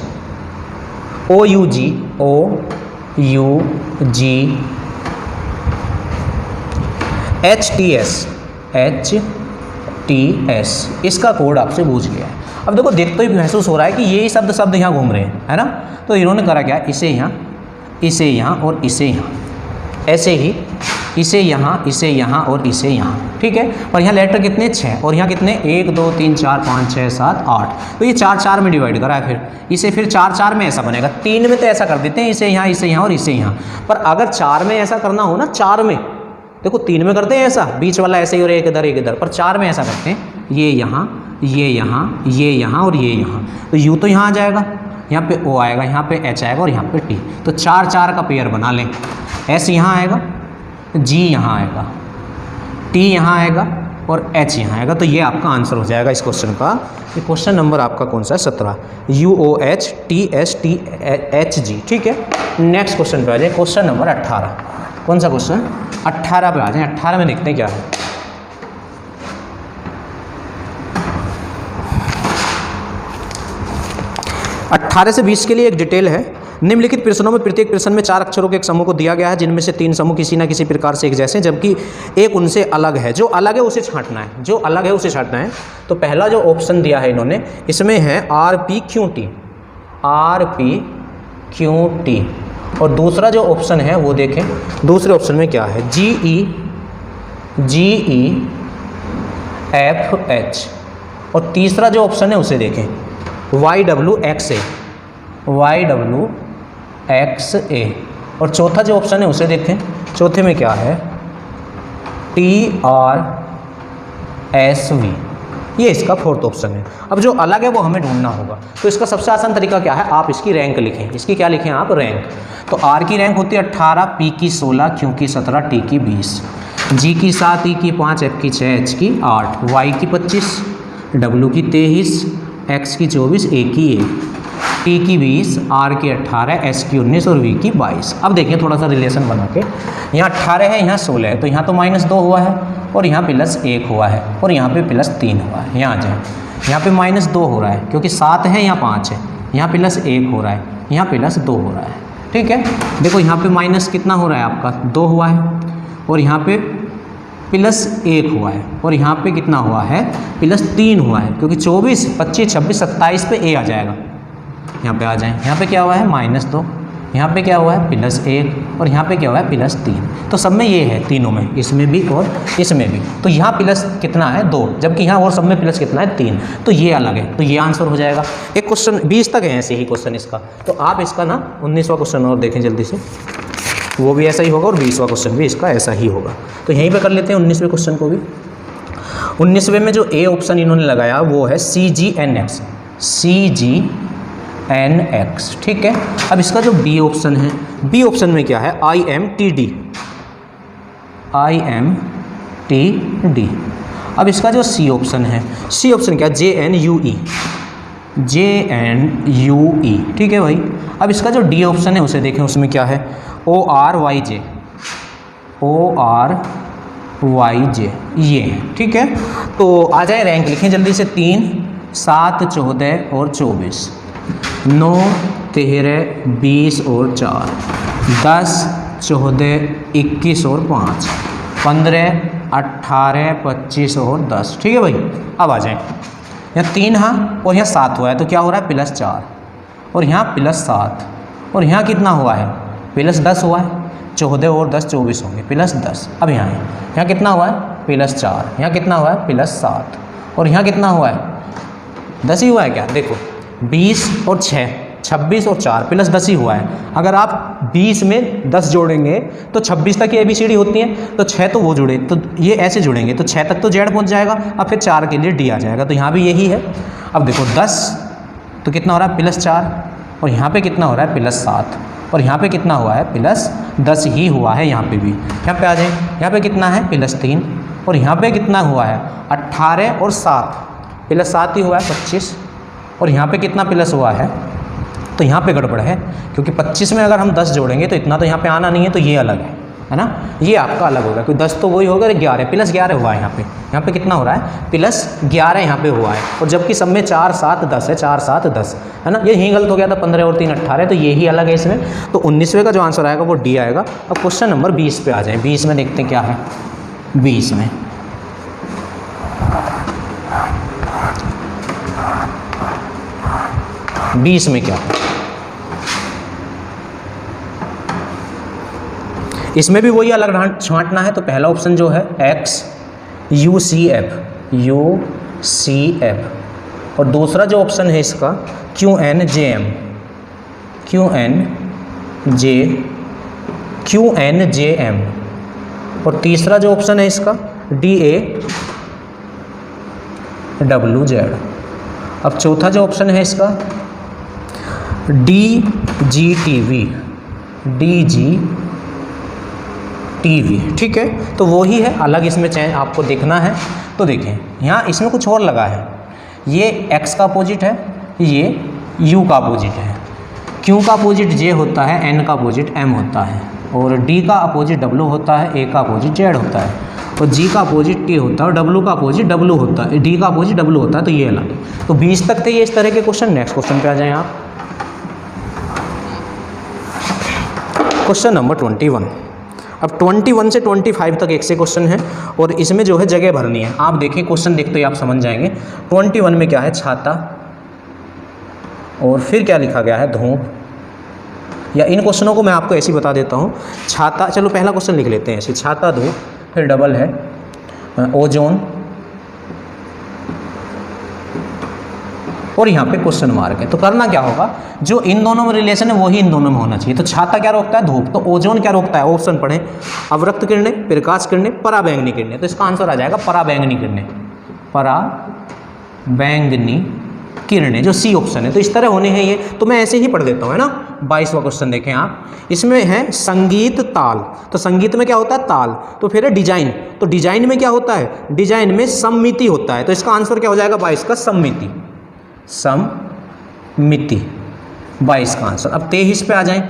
इसका कोड आपसे पूछ लिया है। अब देखो देख तो ही महसूस हो रहा है कि ये ही शब्द यहाँ घूम रहे हैं, है ना। तो इन्होंने करा क्या, इसे यहाँ और इसे यहाँ, ऐसे ही इसे यहाँ और इसे यहाँ, ठीक है। और यहाँ लेटर कितने 6, और यहाँ कितने 1 2 3 4 5 6 7 8, तो ये 4 में डिवाइड करा है। फिर इसे फिर 4 में ऐसा बनेगा। 3 में तो ऐसा कर देते हैं, इसे यहाँ और इसे यहाँ। पर अगर 4 में ऐसा करना हो ना, 4 में देखो 3 में करते हैं ऐसा, बीच वाला ऐसे ही और एक इधर, पर 4 में ऐसा करते हैं, ये यहाँ और ये यहाँ। तो यू तो यहाँ आ जाएगा, यहाँ पे ओ आएगा, यहाँ पे एच आएगा और यहाँ पे टी। तो 4 का पेयर बना लें। एस यहाँ आएगा, जी यहाँ आएगा, टी यहाँ आएगा और एच यहाँ आएगा। तो ये आपका आंसर हो जाएगा इस क्वेश्चन का। ये क्वेश्चन नंबर आपका कौन सा है 17, UOHTSTHG, ठीक है। नेक्स्ट क्वेश्चन पे आ जाए, क्वेश्चन नंबर 18। कौन सा क्वेश्चन, 18 पे आ जाए। 18 में देखते हैं क्या है। 18 से 20 के लिए एक डिटेल है। निम्नलिखित प्रश्नों में प्रत्येक प्रश्न में 4 अक्षरों के एक समूह को दिया गया है, जिनमें से 3 समूह किसी न किसी प्रकार से एक जैसे हैं, जबकि एक उनसे अलग है। जो अलग है उसे छांटना है, तो पहला जो ऑप्शन दिया है इन्होंने, इसमें है RPQT, और दूसरा जो ऑप्शन है वो देखें, दूसरे ऑप्शन में क्या है, GEFH, और तीसरा जो ऑप्शन है उसे देखें, YWXA, और चौथा जो ऑप्शन है उसे देखें। चौथे में क्या है, TRSV, ये इसका फोर्थ ऑप्शन है। अब जो अलग है वो हमें ढूंढना होगा। तो इसका सबसे आसान तरीका क्या है, आप इसकी रैंक लिखें। इसकी क्या लिखें आप, रैंक। तो R की रैंक होती है 18, P की 16, Q की 17, T की 20, G की 7, E की 5, F की 6, H की 8, Y की 25, W की 23, X की 24, A की 1, T की 20, R की 18, S की 19 और V की 22। अब देखिए थोड़ा सा रिलेशन बना के, यहाँ 18 है, यहाँ 16 है, तो यहाँ तो -2 हुआ है और यहाँ +1 हुआ है और यहाँ पे +3 हुआ है। यहाँ आ जाए, यहाँ पे -2 हो रहा है क्योंकि 7 है, यहाँ 5 है, यहाँ +1 हो रहा है, यहाँ +2 हो रहा है, ठीक है। देखो यहाँ पे माइनस कितना हो रहा है आपका, 2 हुआ है, और यहाँ पे +1 हुआ है, और यहाँ पे कितना हुआ है, +3 हुआ है, क्योंकि 24, 25, 26, 27 पे A आ जाएगा। यहाँ पे आ जाएं, यहाँ पे क्या हुआ है, -2, यहाँ पे क्या हुआ है +1 और यहाँ पे क्या हुआ है +3। तो सब में ये है, तीनों में, इसमें भी और इसमें भी। तो यहाँ प्लस कितना है 2, जबकि यहाँ और सब में प्लस कितना है 3। तो ये अलग है, तो ये आंसर हो जाएगा। एक क्वेश्चन 20 तक है ऐसे ही क्वेश्चन इसका। तो आप इसका ना 19वां क्वेश्चन और देखें जल्दी से, वो भी ऐसा ही होगा और 20वां क्वेश्चन भी इसका ऐसा ही होगा। तो यहीं पर कर लेते हैं 19वें क्वेश्चन को भी। 19वें में जो ए ऑप्शन इन्होंने लगाया वो है CGNX, CGNX, ठीक है। अब इसका जो बी ऑप्शन है, बी ऑप्शन में क्या है IMTD, IMTD। अब इसका जो सी ऑप्शन है, सी ऑप्शन क्या JNUE, JNUE, ठीक है भाई। अब इसका जो डी ऑप्शन है उसे देखें, उसमें क्या है ORYJ, ORYJ, ये है, ठीक है। तो आ जाए रैंक लिखें जल्दी से। 3, 7, 14 और 24, 9, 13, 20 और 4, 10, 14, 21 और 5, 15, 18, 25 और 10, ठीक है भाई। अब आ जाए, यहाँ 3 हाँ और यहाँ 7 हुआ है, तो क्या हो रहा है +4 और यहाँ +7 और यहाँ कितना हुआ है +10 हुआ है। 14 और 10 24 होंगे, +10। अब यहाँ कितना हुआ है +4, यहाँ कितना हुआ है +7 और यहाँ कितना हुआ है 10 ही हुआ है क्या। देखो 20 और 6 26 और 4 +10 ही हुआ है। अगर आप 20 में 10 जोड़ेंगे तो 26 तक की ABCD होती है, तो 6 तो वो जुड़े, तो ये ऐसे जुड़ेंगे तो 6 तक तो Z पहुँच जाएगा। अब फिर 4 के लिए D आ जाएगा, तो यहाँ भी यही है। अब देखो 10 तो कितना हो रहा है +4 और यहाँ पे कितना हो रहा है +7 और यहाँ पे कितना हुआ है +10 ही हुआ है। यहाँ पे भी, यहाँ पे आ जाए, यहाँ पे कितना है +3 और यहाँ पे कितना हुआ है 18 और 7 +7 ही हुआ है 25 और यहाँ पे कितना प्लस हुआ है, तो यहाँ पे गड़बड़ है क्योंकि 25 में अगर हम 10 जोड़ेंगे तो इतना तो यहाँ पे आना नहीं है, तो ये अलग है ना, ये आपका अलग होगा क्योंकि 10 तो वही होगा, 11 +11 हुआ है यहाँ पे कितना हो रहा है +11 यहाँ पे हुआ है। और जबकि सब में 4 7 10 है, 4 7 10 है ना, ये ही गलत हो गया था। 15 और 3 18, तो ये ही अलग है इसमें। तो 19वें का जो आंसर आएगा वो D आएगा। अब क्वेश्चन नंबर 20 पे आ जाए। 20 में देखते हैं क्या है। 20 में क्या है, इसमें भी वही अलग छांटना है। तो पहला ऑप्शन जो है XUCF और दूसरा जो ऑप्शन है इसका QNJM और तीसरा जो ऑप्शन है इसका DAWZ। अब चौथा जो ऑप्शन है इसका DGTV, ठीक है। तो वही है, अलग इसमें चेंज आपको देखना है। तो देखें यहाँ इसमें कुछ और लगा है, ये X का अपोजिट है, ये U का अपोजिट है, Q का अपोजिट J होता है, N का अपोजिट M होता है और D का अपोजिट W होता है, A का अपोजिट Z होता है और G का अपोजिट T होता है और W का अपोजिट W होता है, D का अपोजिट W होता है। तो ये अलग है। तो 20 तक थे ये इस तरह के क्वेश्चन। नेक्स्ट क्वेश्चन पे आ जाएं आप। Question number 21। अब 21 से 25 तक एक से क्वेश्चन है और इसमें जो है जगह भरनी है। आप देखिए क्वेश्चन देखते ही आप समझ जाएंगे। 21 में क्या है, छाता और फिर क्या लिखा गया है, धूप। या इन क्वेश्चनों को मैं आपको ऐसे ही बता देता हूँ। छाता, चलो पहला क्वेश्चन लिख लेते हैं ऐसे, छाता धूप, फिर डबल है ओजोन और यहाँ पे क्वेश्चन मार्क है। तो करना क्या होगा, जो इन दोनों में रिलेशन है वही इन दोनों में होना चाहिए। तो छाता क्या रोकता है, धूप। तो ओजोन क्या रोकता है, ऑप्शन पढ़ें, अवरक्त किरणें, प्रकाश किरणें, पराबैंगनी किरणें। तो इसका आंसर आ जाएगा पराबैंगनी किरणें, पराबैंगनी किरणें, जो सी ऑप्शन है। तो इस तरह होने हैं ये, तो मैं ऐसे ही पढ़ देता हूँ, है ना। 22वां क्वेश्चन देखें आप, इसमें है संगीत ताल। तो संगीत में क्या होता है, ताल। तो फिर है डिजाइन। तो डिजाइन में क्या होता है, डिजाइन में सममिति होता है। तो इसका आंसर क्या हो जाएगा 22 का, सममिति, सममिति 22 का आंसर। अब 23 पे आ जाएं।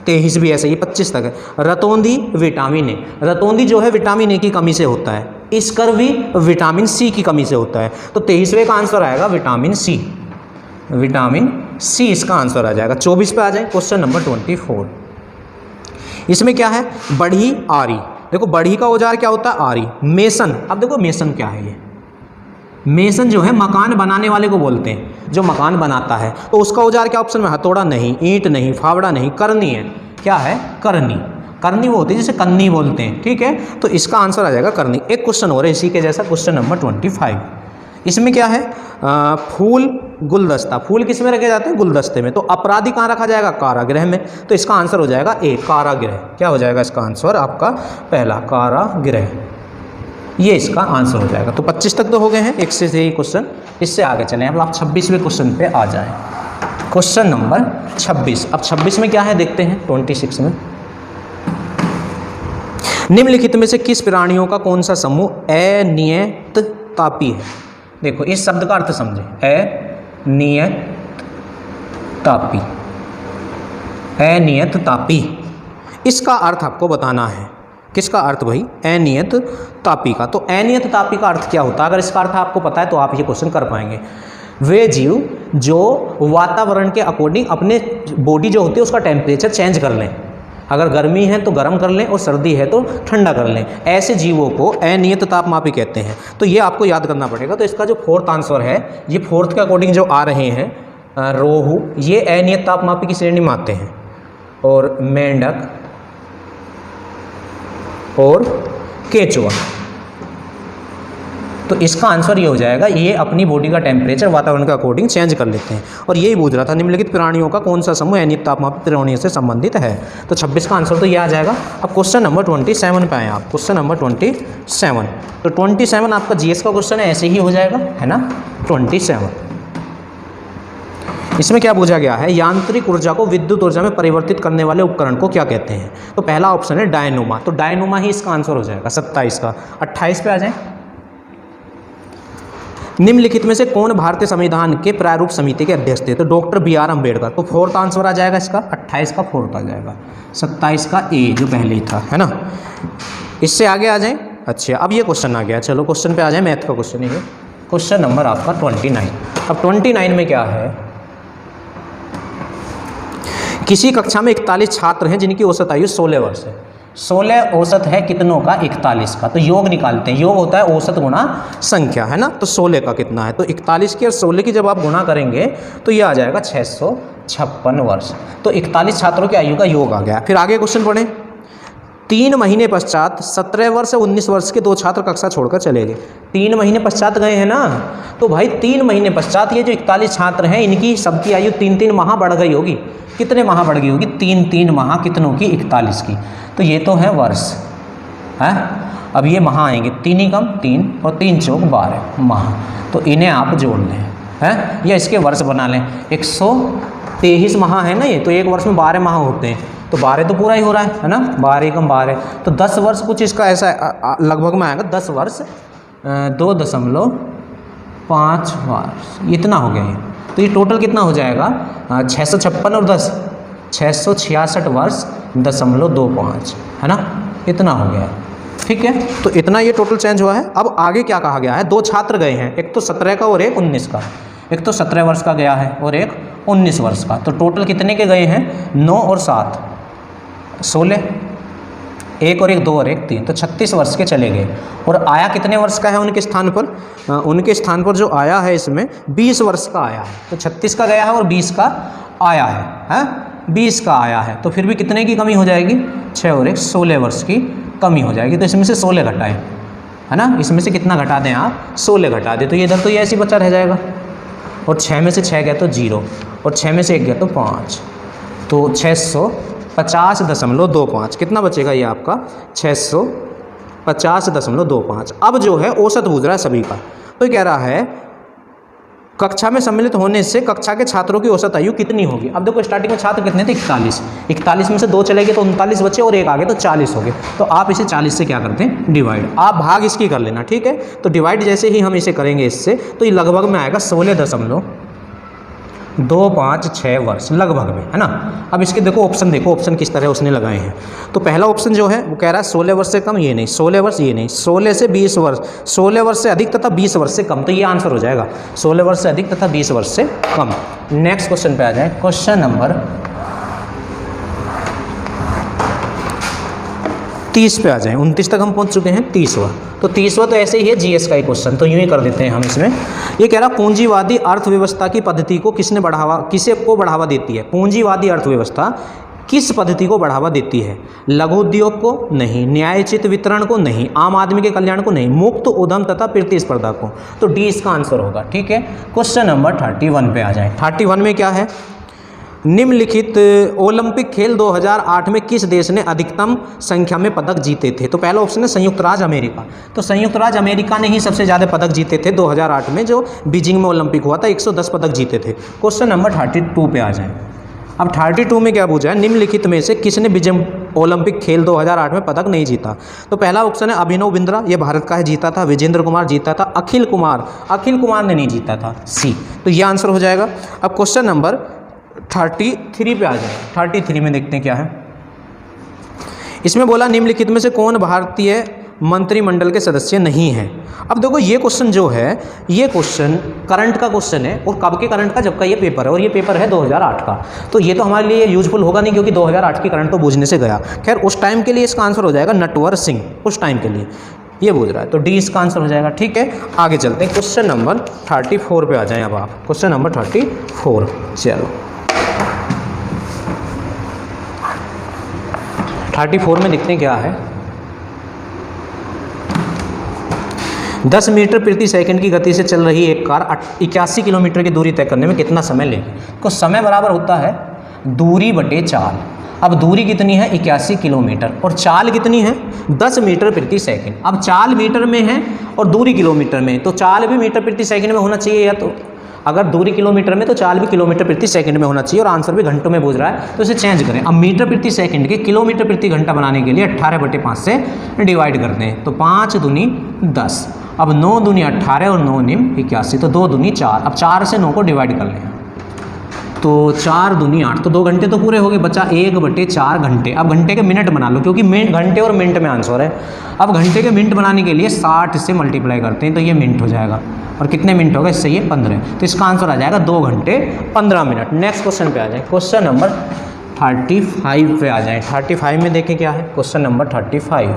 23 भी ऐसे ही 25 तक है। रतौंधी विटामिन ए, रतौंधी जो है विटामिन ए की कमी से होता है, स्कर्वी विटामिन सी की कमी से होता है। तो 23वें का आंसर आएगा विटामिन सी, विटामिन सी इसका आंसर आ जाएगा। 24 पे आ जाए, क्वेश्चन नंबर 24। इसमें क्या है, बढ़ी आरी। देखो बढ़ी का औजार क्या होता है, आरी। मेसन, अब देखो मेसन क्या है, ये मेसन जो है मकान बनाने वाले को बोलते हैं, जो मकान बनाता है। तो उसका औजार क्या ऑप्शन में? हथौड़ा नहीं, ईंट नहीं, फावड़ा नहीं, करनी है। क्या है? करनी। करनी वो होती है जिसे कन्नी बोलते हैं, ठीक है। तो इसका आंसर आ जाएगा करनी। एक क्वेश्चन और है इसी के जैसा, क्वेश्चन नंबर 25। इसमें क्या है? फूल गुलदस्ता। फूल किस में रखे जाते हैं? गुलदस्ते में। तो अपराधी कहाँ रखा जाएगा? कारागृह में। तो इसका आंसर हो जाएगा ए, कारागृह। क्या हो जाएगा इसका आंसर आपका? पहला, कारागृह। ये इसका आंसर हो जाएगा। तो 25 तक तो हो गए हैं, एक से यही क्वेश्चन। इससे आगे चलें, अब आप 26वें क्वेश्चन पे आ जाएं। Question number 26। अब 26 में क्या है देखते हैं। 26 में निम्नलिखित में से किस प्राणियों का कौन सा समूह अनियत तापी है? देखो इस शब्द का अर्थ समझे। अनियत तापी, अनियत तापी, इसका अर्थ आपको बताना है। किसका अर्थ भाई? अनियत तापी का। तो अनियत तापी का अर्थ क्या होता है? अगर इसका अर्थ आपको पता है तो आप ये क्वेश्चन कर पाएंगे। वे जीव जो वातावरण के अकॉर्डिंग अपने बॉडी जो होती है उसका टेम्परेचर चेंज कर लें। अगर गर्मी है तो गर्म कर लें और सर्दी है तो ठंडा कर लें। ऐसे जीवों को अनियत तापमापी कहते हैं। तो ये आपको याद करना पड़ेगा। तो इसका जो फोर्थ आंसर है, ये फोर्थ के अकॉर्डिंग जो आ रहे हैं, रोहू ये अनियत तापमापी की श्रेणी में आते हैं, और मेंढक और केचुआ। तो इसका आंसर ये हो जाएगा, ये अपनी बॉडी का टेम्परेचर वातावरण के अकॉर्डिंग चेंज कर लेते हैं। और यही पूछ रहा था, निम्नलिखित प्राणियों का कौन सा समूह अनियत तापमापी प्राणियों से संबंधित है? तो 26 का आंसर तो ये आ जाएगा। अब क्वेश्चन नंबर 27 पे आए आप। Question number 27। तो 27 आपका जीएस का क्वेश्चन है, ऐसे ही हो जाएगा, है ना। 27 इसमें क्या पूछा गया है? यांत्रिक ऊर्जा को विद्युत ऊर्जा में परिवर्तित करने वाले उपकरण को क्या कहते हैं? तो पहला ऑप्शन है डायनोमा। तो डायनोमा ही इसका आंसर हो जाएगा 27 का। 28 पे आ जाए। निम्नलिखित में से कौन भारतीय संविधान के प्रारूप समिति के अध्यक्ष थे? तो डॉक्टर BR अम्बेडकर। तो फोर्थ आंसर आ जाएगा इसका, 28 का फोर्थ आ जाएगा, 27 का ए जो पहले ही था, है ना। इससे आगे आ जाए। अच्छा अब ये क्वेश्चन आ गया, चलो क्वेश्चन पे आ जाए। मैथ का क्वेश्चन है, क्वेश्चन नंबर आपका 29। अब 29 में क्या है? किसी कक्षा में 41 छात्र हैं जिनकी औसत आयु 16 वर्ष है। 16 औसत है कितनों का? 41 का। तो योग निकालते हैं। योग होता है औसत गुणा संख्या, है ना। तो 16 का कितना है? तो 41 की और 16 की जब आप गुणा करेंगे तो ये आ जाएगा 656 वर्ष। तो 41 छात्रों की आयु का योग आ गया। फिर आगे क्वेश्चन पढ़ें। 3 महीने पश्चात 17 वर्ष और 19 वर्ष के 2 छात्र कक्षा छोड़कर चले गए। 3 महीने पश्चात गए हैं ना। तो भाई 3 महीने पश्चात ये जो 41 छात्र हैं इनकी सबकी आयु 3-3 माह बढ़ गई होगी। कितने माह बढ़ गई होगी? 3-3 माह। कितनों की? 41 की। तो ये तो है वर्ष, है। अब ये माह आएंगे, 3 ही कम 3 और 3 चौक 12 माह। तो इन्हें आप जोड़ लें, हैं, या इसके वर्ष बना लें। 123 माह है ना ये। तो एक वर्ष में 12 माह होते हैं, तो 12 तो पूरा ही हो रहा है ना। 12 कम 12 तो 10 वर्ष कुछ इसका ऐसा लगभग में आएगा। 10 वर्ष 2.5 वर्ष इतना हो गया ये। तो ये टोटल कितना हो जाएगा? 656 और 10 666 वर्ष 0.25, है ना। इतना हो गया, ठीक है। तो इतना ये टोटल चेंज हुआ है। अब आगे क्या कहा गया है? 2 छात्र गए हैं, एक तो 17 का और एक 19 का। एक तो 17 वर्ष का गया है और एक 19 वर्ष का। तो टोटल कितने के गए हैं? 9 और 7 16, 1 और 1 2 और 1 3, तो 36 वर्ष के चले गए। और आया कितने वर्ष का है उनके स्थान पर? उनके स्थान पर जो आया है इसमें 20 वर्ष का आया है। तो 36 का गया है और 20 का आया है, 20 का आया है। तो फिर भी कितने की कमी हो जाएगी? 6 और 1 16 वर्ष की कमी हो जाएगी। तो इसमें से 16 घटाएं, है ना। इसमें से कितना घटा दें आप? 16 घटा दें। तो ये इधर तो ये ऐसे ही बचा रह जाएगा। और 6 में से 6 गया तो 0 और 6 में से 1 गया तो 5। तो 650.25 कितना बचेगा ये आपका? 650.25। अब जो है औसत पूछ रहा है सभी का। तो कह रहा है कक्षा में सम्मिलित होने से कक्षा के छात्रों की औसत आयु कितनी होगी? अब देखो स्टार्टिंग में छात्र कितने थे? 41। 41 में से 2 चले गए तो 39 बचे और 1 आगे तो 40 हो गए। तो आप इसे 40 से क्या करते हैं? डिवाइड। आप भाग इसकी कर लेना, ठीक है। तो डिवाइड जैसे ही हम इसे करेंगे इससे, तो ये लगभग में आएगा 16.256 वर्ष लगभग में, है ना। अब इसके देखो ऑप्शन, देखो ऑप्शन किस तरह उसने लगाए हैं। तो पहला ऑप्शन जो है वो कह रहा है 16 वर्ष से कम, ये नहीं। 16 वर्ष, ये नहीं। 16 से 20 वर्ष, 16 वर्ष से अधिक तथा 20 वर्ष से कम। तो ये आंसर हो जाएगा 16 वर्ष से अधिक तथा 20 वर्ष से कम। नेक्स्ट क्वेश्चन पे आ जाए। क्वेश्चन नंबर 30 पे आ जाए। क्वेश्चन नंबर 30 पे 30 पे आ जाएं। 29 तक हम पहुंच चुके हैं, 30वां। तो 30वां तो ऐसे ही है जीएस का ही क्वेश्चन, तो यूं ही कर देते हैं हम इसमें। ये कह रहा पूंजीवादी अर्थव्यवस्था की पद्धति को किसने बढ़ावा देती है? पूंजीवादी अर्थव्यवस्था किस पद्धति को बढ़ावा देती है? लघु उद्योग को? नहीं। न्यायोचित वितरण को? नहीं। आम आदमी के कल्याण को? नहीं। मुक्त उद्यम तथा प्रतिस्पर्धा को? तो डी इसका आंसर होगा। ठीक है, क्वेश्चन नंबर 31 पे आ जाए। 31 में क्या है? निम्नलिखित ओलंपिक खेल 2008 में किस देश ने अधिकतम संख्या में पदक जीते थे? तो पहला ऑप्शन है संयुक्त राज्य अमेरिका। तो संयुक्त राज्य अमेरिका ने ही सबसे ज़्यादा पदक जीते थे 2008 में, जो बीजिंग में ओलंपिक हुआ था, 110 पदक जीते थे। क्वेश्चन नंबर 32 पे आ जाए। अब 32 में क्या पूछा है? निम्नलिखित में से किसने बीजिंग ओलंपिक खेल 2008 में पदक नहीं जीता? तो पहला ऑप्शन है अभिनव बिंद्रा, ये भारत का है, जीता था। विजेंद्र कुमार जीता था। अखिल कुमार ने नहीं जीता था, सी। तो ये आंसर हो जाएगा। अब क्वेश्चन नंबर 33 पे आ जाए। 33 में देखते हैं क्या है। इसमें बोला निम्नलिखित में से कौन भारतीय मंत्रिमंडल के सदस्य नहीं है? अब देखो ये क्वेश्चन जो है, ये क्वेश्चन करंट का क्वेश्चन है, और कब के करंट का? जब का ये पेपर है, और ये पेपर है 2008 का। तो ये तो हमारे लिए यूजफुल होगा नहीं, क्योंकि 2008 की करंट तो बूझने से गया। खैर उस टाइम के लिए इसका आंसर हो जाएगा नटवर सिंह, उस टाइम के लिए ये बूझ रहा है, तो डी इसका आंसर हो जाएगा। ठीक है, आगे चलते हैं। क्वेश्चन नंबर 34 पे आ जाएं। अब आप क्वेश्चन नंबर 34, चलो 34 में देखते हैं क्या है। 10 मीटर प्रति सेकंड की गति से चल रही एक कार 81 किलोमीटर की दूरी तय करने में कितना समय लेगी? तो समय बराबर होता है दूरी बटे चाल। अब दूरी कितनी है? 81 किलोमीटर, और चाल कितनी है? 10 मीटर प्रति सेकंड। अब चाल मीटर में है और दूरी किलोमीटर में, तो चाल भी मीटर प्रति सेकंड में होना चाहिए, या तो अगर दूरी किलोमीटर में तो चाल भी किलोमीटर प्रति सेकंड में होना चाहिए, और आंसर भी घंटों में पूछ रहा है, तो इसे चेंज करें। अब मीटर प्रति सेकंड के किलोमीटर प्रति घंटा बनाने के लिए 18/5 से डिवाइड करते हैं, तो 5 दूनी 10। अब 9 दूनी 18 और 9 निम 81, तो 2 दूनी 4। अब 4 से 9 को डिवाइड कर लें, तो 4 दूनी 8, तो 2 घंटे तो पूरे हो गए, बचा 1/4 घंटे। अब घंटे के मिनट बना लो, क्योंकि घंटे और मिनट में आंसर है। अब घंटे के मिनट बनाने के लिए 60 से मल्टीप्लाई करते हैं, तो ये मिनट हो जाएगा, और कितने मिनट होगा इससे? ये 15। तो इसका आंसर आ जाएगा 2 घंटे 15 मिनट। नेक्स्ट क्वेश्चन पे आ जाए। क्वेश्चन नंबर 35 पे आ जाए। 35 में देखें क्या है। क्वेश्चन नंबर 35,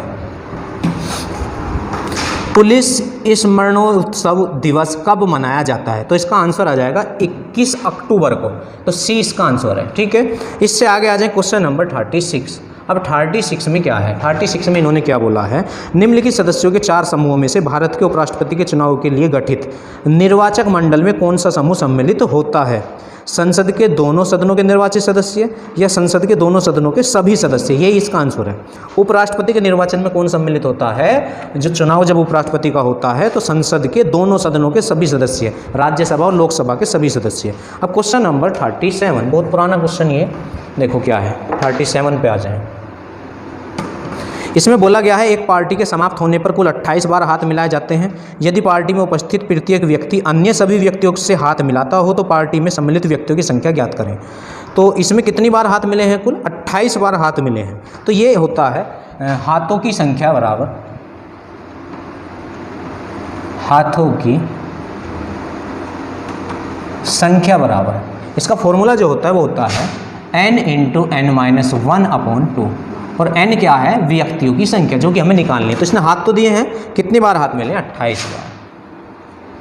पुलिस स्मरणोत्सव दिवस कब मनाया जाता है? तो इसका आंसर आ जाएगा 21 अक्टूबर को, तो सी इसका आंसर है। ठीक है, इससे आगे आ जाए। Question number 36। अब 36 में क्या है? 36 में इन्होंने क्या बोला है? निम्नलिखित सदस्यों के 4 समूहों में से भारत के उपराष्ट्रपति के चुनाव के लिए गठित निर्वाचक मंडल में कौन सा समूह सम्मिलित होता है? संसद के दोनों सदनों के निर्वाचित सदस्य, या संसद के दोनों सदनों के सभी सदस्य? यही इसका आंसर है। उपराष्ट्रपति के निर्वाचन में कौन सम्मिलित होता है? जो चुनाव जब उपराष्ट्रपति का होता है, तो संसद के दोनों सदनों के सभी सदस्य, राज्यसभा और लोकसभा के सभी सदस्य। अब क्वेश्चन नंबर 37, बहुत पुराना क्वेश्चन ये, देखो क्या है। 37 पे आ जाए। इसमें बोला गया है एक पार्टी के समाप्त होने पर कुल 28 बार हाथ मिलाए जाते हैं। यदि पार्टी में उपस्थित प्रत्येक व्यक्ति अन्य सभी व्यक्तियों से हाथ मिलाता हो तो पार्टी में सम्मिलित व्यक्तियों की संख्या ज्ञात करें। तो इसमें कितनी बार हाथ मिले हैं? कुल 28 बार हाथ मिले हैं। तो ये होता है हाथों की संख्या बराबर हाथों की संख्या बराबर, इसका फॉर्मूला जो होता है वो होता है n × n-1/2, और n क्या है? व्यक्तियों की संख्या, जो कि हमें निकालनी है। तो इसने हाथ तो दिए हैं, कितनी बार हाथ मिले? 28 बार।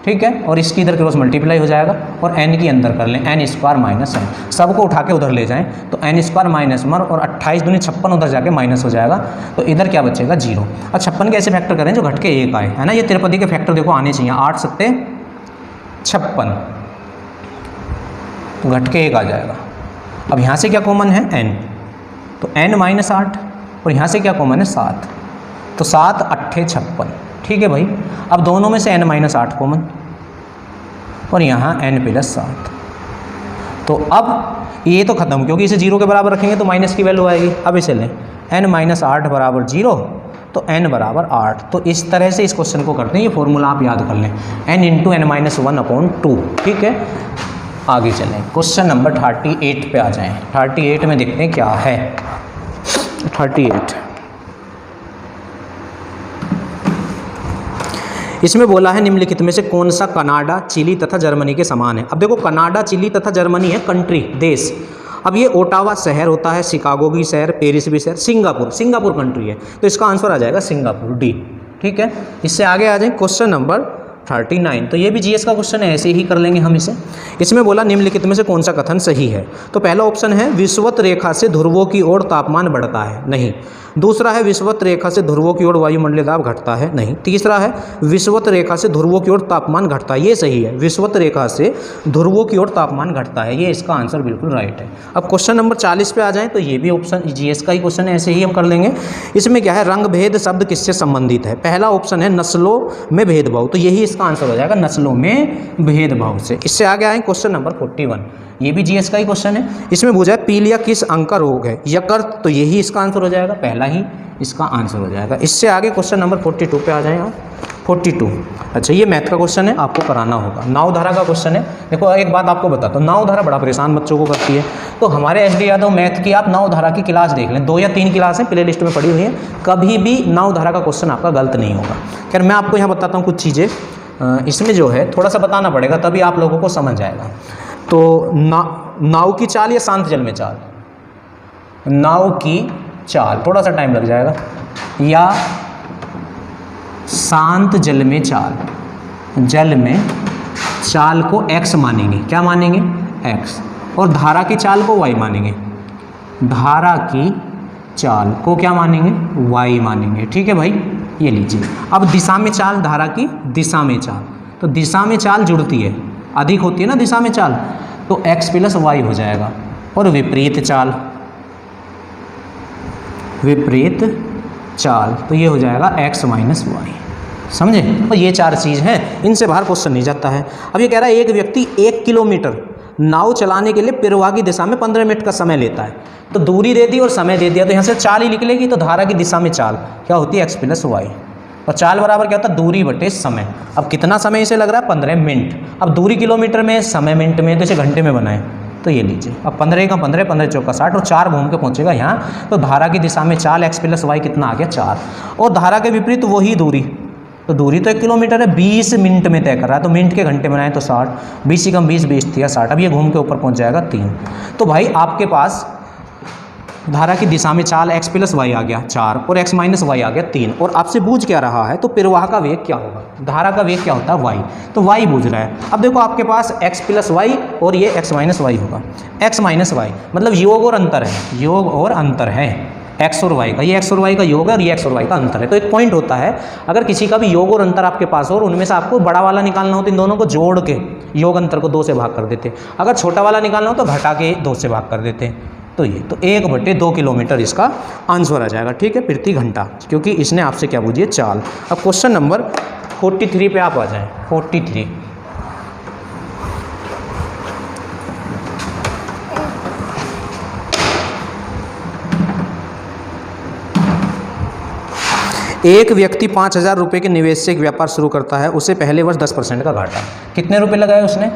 ठीक है, और इसकी इधर क्रॉस मल्टीप्लाई हो जाएगा, और n की अंदर कर लें, n² - n। सबको उठा के उधर ले जाएं, तो n² - 1 और 28 दूनी 56 उधर जाके माइनस हो जाएगा, तो इधर क्या बचेगा? 0। अब 56 के ऐसे फैक्टर करें जो घट के 1 आए, है ना। ये तिरुपति के फैक्टर देखो आने चाहिए, 8 × 7 = 56, तो घट के 1 आ जाएगा। अब यहाँ से क्या कॉमन है? n, तो n - 8, और यहाँ से क्या कॉमन है? 7, तो 7 × 8 = 56। ठीक है भाई, अब दोनों में से n - 8 कॉमन, और यहाँ n + 7। तो अब ये तो खत्म, क्योंकि इसे 0 के बराबर रखेंगे तो माइनस की वैल्यू आएगी। अब इसे लें, n - 8 = 0, तो n = 8। तो इस तरह से इस क्वेश्चन को करते हैं। ये फॉर्मूला आप याद कर लें, n × n-1/2। ठीक है, आगे चलें। क्वेश्चन नंबर 38 पे आ जाएं। 38 में देखते हैं क्या है। 38 इसमें बोला है निम्नलिखित में से कौन सा कनाडा, चिली तथा जर्मनी के समान है? अब देखो, कनाडा, चिली तथा जर्मनी है कंट्री, देश। अब ये ओटावा शहर होता है, शिकागो भी शहर, पेरिस भी शहर, सिंगापुर कंट्री है, तो इसका आंसर आ जाएगा सिंगापुर, डी। ठीक है, इससे आगे आ जाए क्वेश्चन नंबर 39। तो ये भी जीएस का क्वेश्चन है, ऐसे ही कर लेंगे हम इसे। इसमें बोला निम्नलिखित में से कौन सा कथन सही है। तो पहला ऑप्शन है विषुवत रेखा से ध्रुवों की ओर तापमान बढ़ता है, नहीं। दूसरा है विषुवत रेखा से ध्रुवों की ओर वायुमंडलीय दाब घटता है, नहीं। तीसरा है विषुवत रेखा से ध्रुवों की ओर तापमान घटता है, ये सही है, विषुवत रेखा से ध्रुवों की ओर तापमान घटता है, ये इसका आंसर बिल्कुल राइट है। अब क्वेश्चन नंबर 40 पे आ जाएं, तो ये भी ऑप्शन जीएस का ही क्वेश्चन है, ऐसे ही हम कर लेंगे। इसमें क्या है, रंग भेद शब्द किससे संबंधित है। पहला ऑप्शन है नस्लों में भेदभाव, तो यही इसका आंसर हो जाएगा, नस्लों में भेदभाव से। इससे आगे आए क्वेश्चन नंबर 41, ये भी जीएस का ही क्वेश्चन है। इसमें पूछा है पीलिया किस अंग का रोग है, यकृत, तो यही इसका आंसर हो जाएगा, पहला ही इसका आंसर हो जाएगा। इससे आगे क्वेश्चन नंबर 42 पे आ जाएं आप। 42, अच्छा ये मैथ का क्वेश्चन है, आपको कराना होगा। नाव धारा का क्वेश्चन है। देखो एक बात आपको बताता हूँ, नाव धारा बड़ा परेशान बच्चों को करती है, तो हमारे एसडी यादव मैथ की आप नाव धारा की क्लास देख लें, 2 या 3 क्लास हैं, प्ले लिस्ट में पड़ी हुई है, कभी भी नाव धारा का क्वेश्चन आपका गलत नहीं होगा। खैर मैं आपको यहाँ बताता हूँ कुछ चीज़ें, इसमें जो है थोड़ा सा बताना पड़ेगा, तभी आप लोगों को समझ आएगा। तो नाव की चाल या शांत जल में चाल, नाव की चाल, थोड़ा सा टाइम लग जाएगा, या शांत जल में चाल, जल में चाल को x मानेंगे, क्या मानेंगे, x, और धारा की चाल को y मानेंगे, धारा की चाल को क्या मानेंगे, y मानेंगे। ठीक है भाई, ये लीजिए। अब दिशा में चाल, धारा की दिशा में चाल, तो दिशा में चाल जुड़ती है, अधिक होती है ना दिशा में चाल, तो x प्लस y हो जाएगा। और विपरीत चाल, विपरीत चाल, तो ये हो जाएगा x माइनस वाई, समझे। और ये 4 चीज़ हैं, इनसे बाहर क्वेश्चन नहीं जाता है। अब ये कह रहा है एक व्यक्ति 1 किलोमीटर नाव चलाने के लिए प्रवाह की दिशा में 15 मिनट का समय लेता है, तो दूरी दे दी और समय दे दिया, तो यहाँ से चाल ही निकलेगी, तो धारा की दिशा में चाल क्या होती है, x प्लस वाई, और चाल बराबर क्या होता है, दूरी बटे समय। अब कितना समय इसे लग रहा है, 15 मिनट। अब दूरी किलोमीटर में, समय मिनट में, तो इसे घंटे में बनाएं, तो ये लीजिए। अब 15 का 15, 15 चौका 60, और 4 घूम के पहुंचेगा यहाँ, तो धारा की दिशा में चाल x प्लस वाई कितना आ गया, 4, और धारा के विपरीत वही दूरी, तो दूरी तो 1 किलोमीटर है, 20 मिनट में तय कर रहा है, तो मिनट के घंटे बनाए तो 60, 20 से कम 20, 20 थी 60, अब ये घूम के ऊपर पहुंच जाएगा 3। तो भाई आपके पास धारा की दिशा में चाल x प्लस वाई आ गया 4, और x माइनस वाई आ गया 3, और आपसे पूछ क्या रहा है, तो प्रवाह का वेग क्या होगा, धारा का वेग क्या होता है, y, तो y पूछ रहा है। अब देखो आपके पास x प्लस वाई और ये x माइनस वाई होगा, x माइनस वाई मतलब योग और अंतर है, योग और अंतर है x और y का, ये x और y का योग है और ये x और y का अंतर है। तो एक पॉइंट होता है, अगर किसी का भी योग और अंतर आपके पास हो और उनमें से आपको बड़ा वाला निकालना हो, तो इन दोनों को जोड़ के योग अंतर को 2 से भाग कर देते, अगर छोटा वाला निकालना हो तो घटा के 2 से भाग कर देते। तो ये तो 1/2 किलोमीटर इसका आंसर आ जाएगा। ठीक है, प्रति घंटा, क्योंकि इसने आपसे क्या पूछी है, चाल। अब क्वेश्चन नंबर 43 पे आप आ जाएं। 43, एक व्यक्ति 5,000 रुपये के निवेश से एक व्यापार शुरू करता है, उसे पहले वर्ष 10% का घाटा। कितने रुपए लगाए उसने,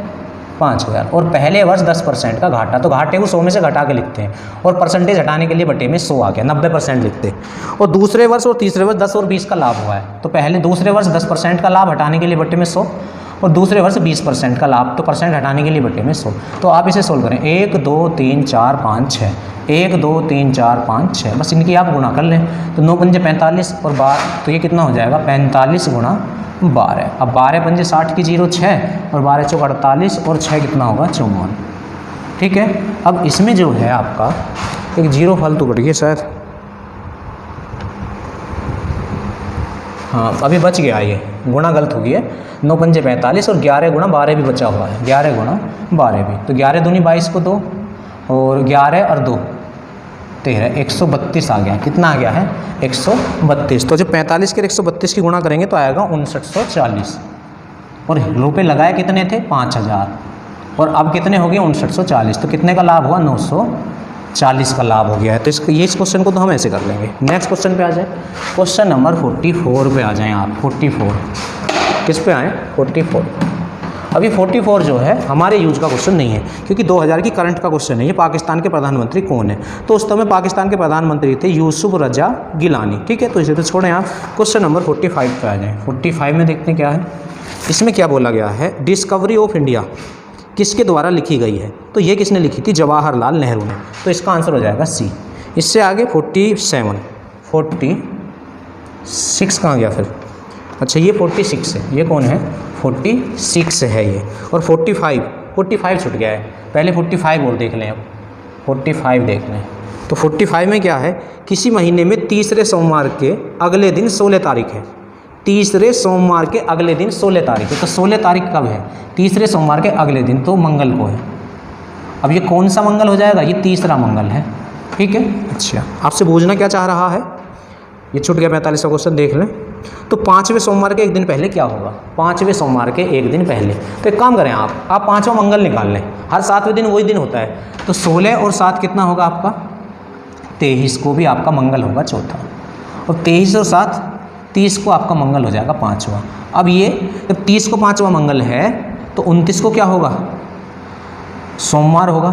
5,000, और पहले वर्ष 10% का घाटा, तो घाटे को 100 में से घटा के लिखते हैं, और परसेंटेज हटाने के लिए बटे में 100 आ गया, 90% लिखते हैं। और दूसरे वर्ष और तीसरे वर्ष 10 और 20 का लाभ हुआ है, तो पहले दूसरे वर्ष 10% का लाभ हटाने के लिए बटे में 100, और दूसरे वर्ष 20% का लाभ, तो परसेंट हटाने के लिए बटे में 100। तो आप इसे सोल्व करें, 1 2 3 4 5 6, 1 2 3 4 5 6, बस इनकी आप गुणा कर लें, तो 9 पंजे 45 और 12, तो ये कितना हो जाएगा, 45 गुणा 12। अब 12 पंजे 60 की 0 6, और 12 चौक 48, और 6 कितना होगा, 54। ठीक है, अब इसमें जो है आपका एक 0 फालतू कट गया शायद, हाँ अभी बच गया, ये गुणा गलत हो गया, 9 पंजे 45 और 11 गुणा 12 भी बचा हुआ है, 11 गुणा 12 भी, तो 11 दूनी 22 को 2, और 11 और 2 13, 132 आ गया। कितना आ गया है, 132। तो जब 45 के 132 की गुणा करेंगे तो आएगा 5940, और रुपए लगाए कितने थे, 5,000, और अब कितने हो गए, 5940, तो कितने का लाभ हुआ, 940 का लाभ हो गया है। तो इस क्वेश्चन को तो हम ऐसे कर लेंगे। नेक्स्ट क्वेश्चन पे आ जाए, क्वेश्चन नंबर 44 पे आ जाएँ आप। 44 किस पे आए, 44। अभी 44 जो है हमारे यूज का क्वेश्चन नहीं है, क्योंकि 2000 की करंट का क्वेश्चन है। ये पाकिस्तान के प्रधानमंत्री कौन है, तो उस समय पाकिस्तान के प्रधानमंत्री थे यूसुफ रजा गिलानी। ठीक है, तो इसे तो छोड़ें आप, क्वेश्चन नंबर 45 पे आ जाएँ। 45 में देखते हैं क्या है, इसमें क्या बोला गया है, डिस्कवरी ऑफ इंडिया किसके द्वारा लिखी गई है? तो ये किसने लिखी थी? जवाहरलाल नेहरू ने। तो इसका आंसर हो जाएगा सी। इससे आगे 47, 46 कहाँ गया फिर? अच्छा ये 46 है, ये कौन है? 46 है ये। और 45 छूट गया है, पहले 45 और देख लें। अब 45 देख लें तो 45 में क्या है? किसी महीने में तीसरे सोमवार के अगले दिन 16 तारीख है। तीसरे सोमवार के अगले दिन 16 तारीख है। तो 16 तारीख कब है? तीसरे सोमवार के अगले दिन, तो मंगल को है। अब ये कौन सा मंगल हो जाएगा? ये तीसरा मंगल है, ठीक है। अच्छा, आपसे पूछना क्या चाह रहा है? ये छूट गया 45वां क्वेश्चन, देख लें। तो 5वें सोमवार के एक दिन पहले क्या होगा? 5वें सोमवार के एक दिन पहले, तो एक काम करें आप 5वां मंगल निकाल लें। हर 7वें दिन वही दिन होता है, तो 16 और 7 कितना होगा आपका? 23 को भी आपका मंगल होगा चौथा, और 23 और 7 30 को आपका मंगल हो जाएगा 5वां। अब ये जब 30 को 5वां मंगल है तो 29 को क्या होगा? सोमवार होगा।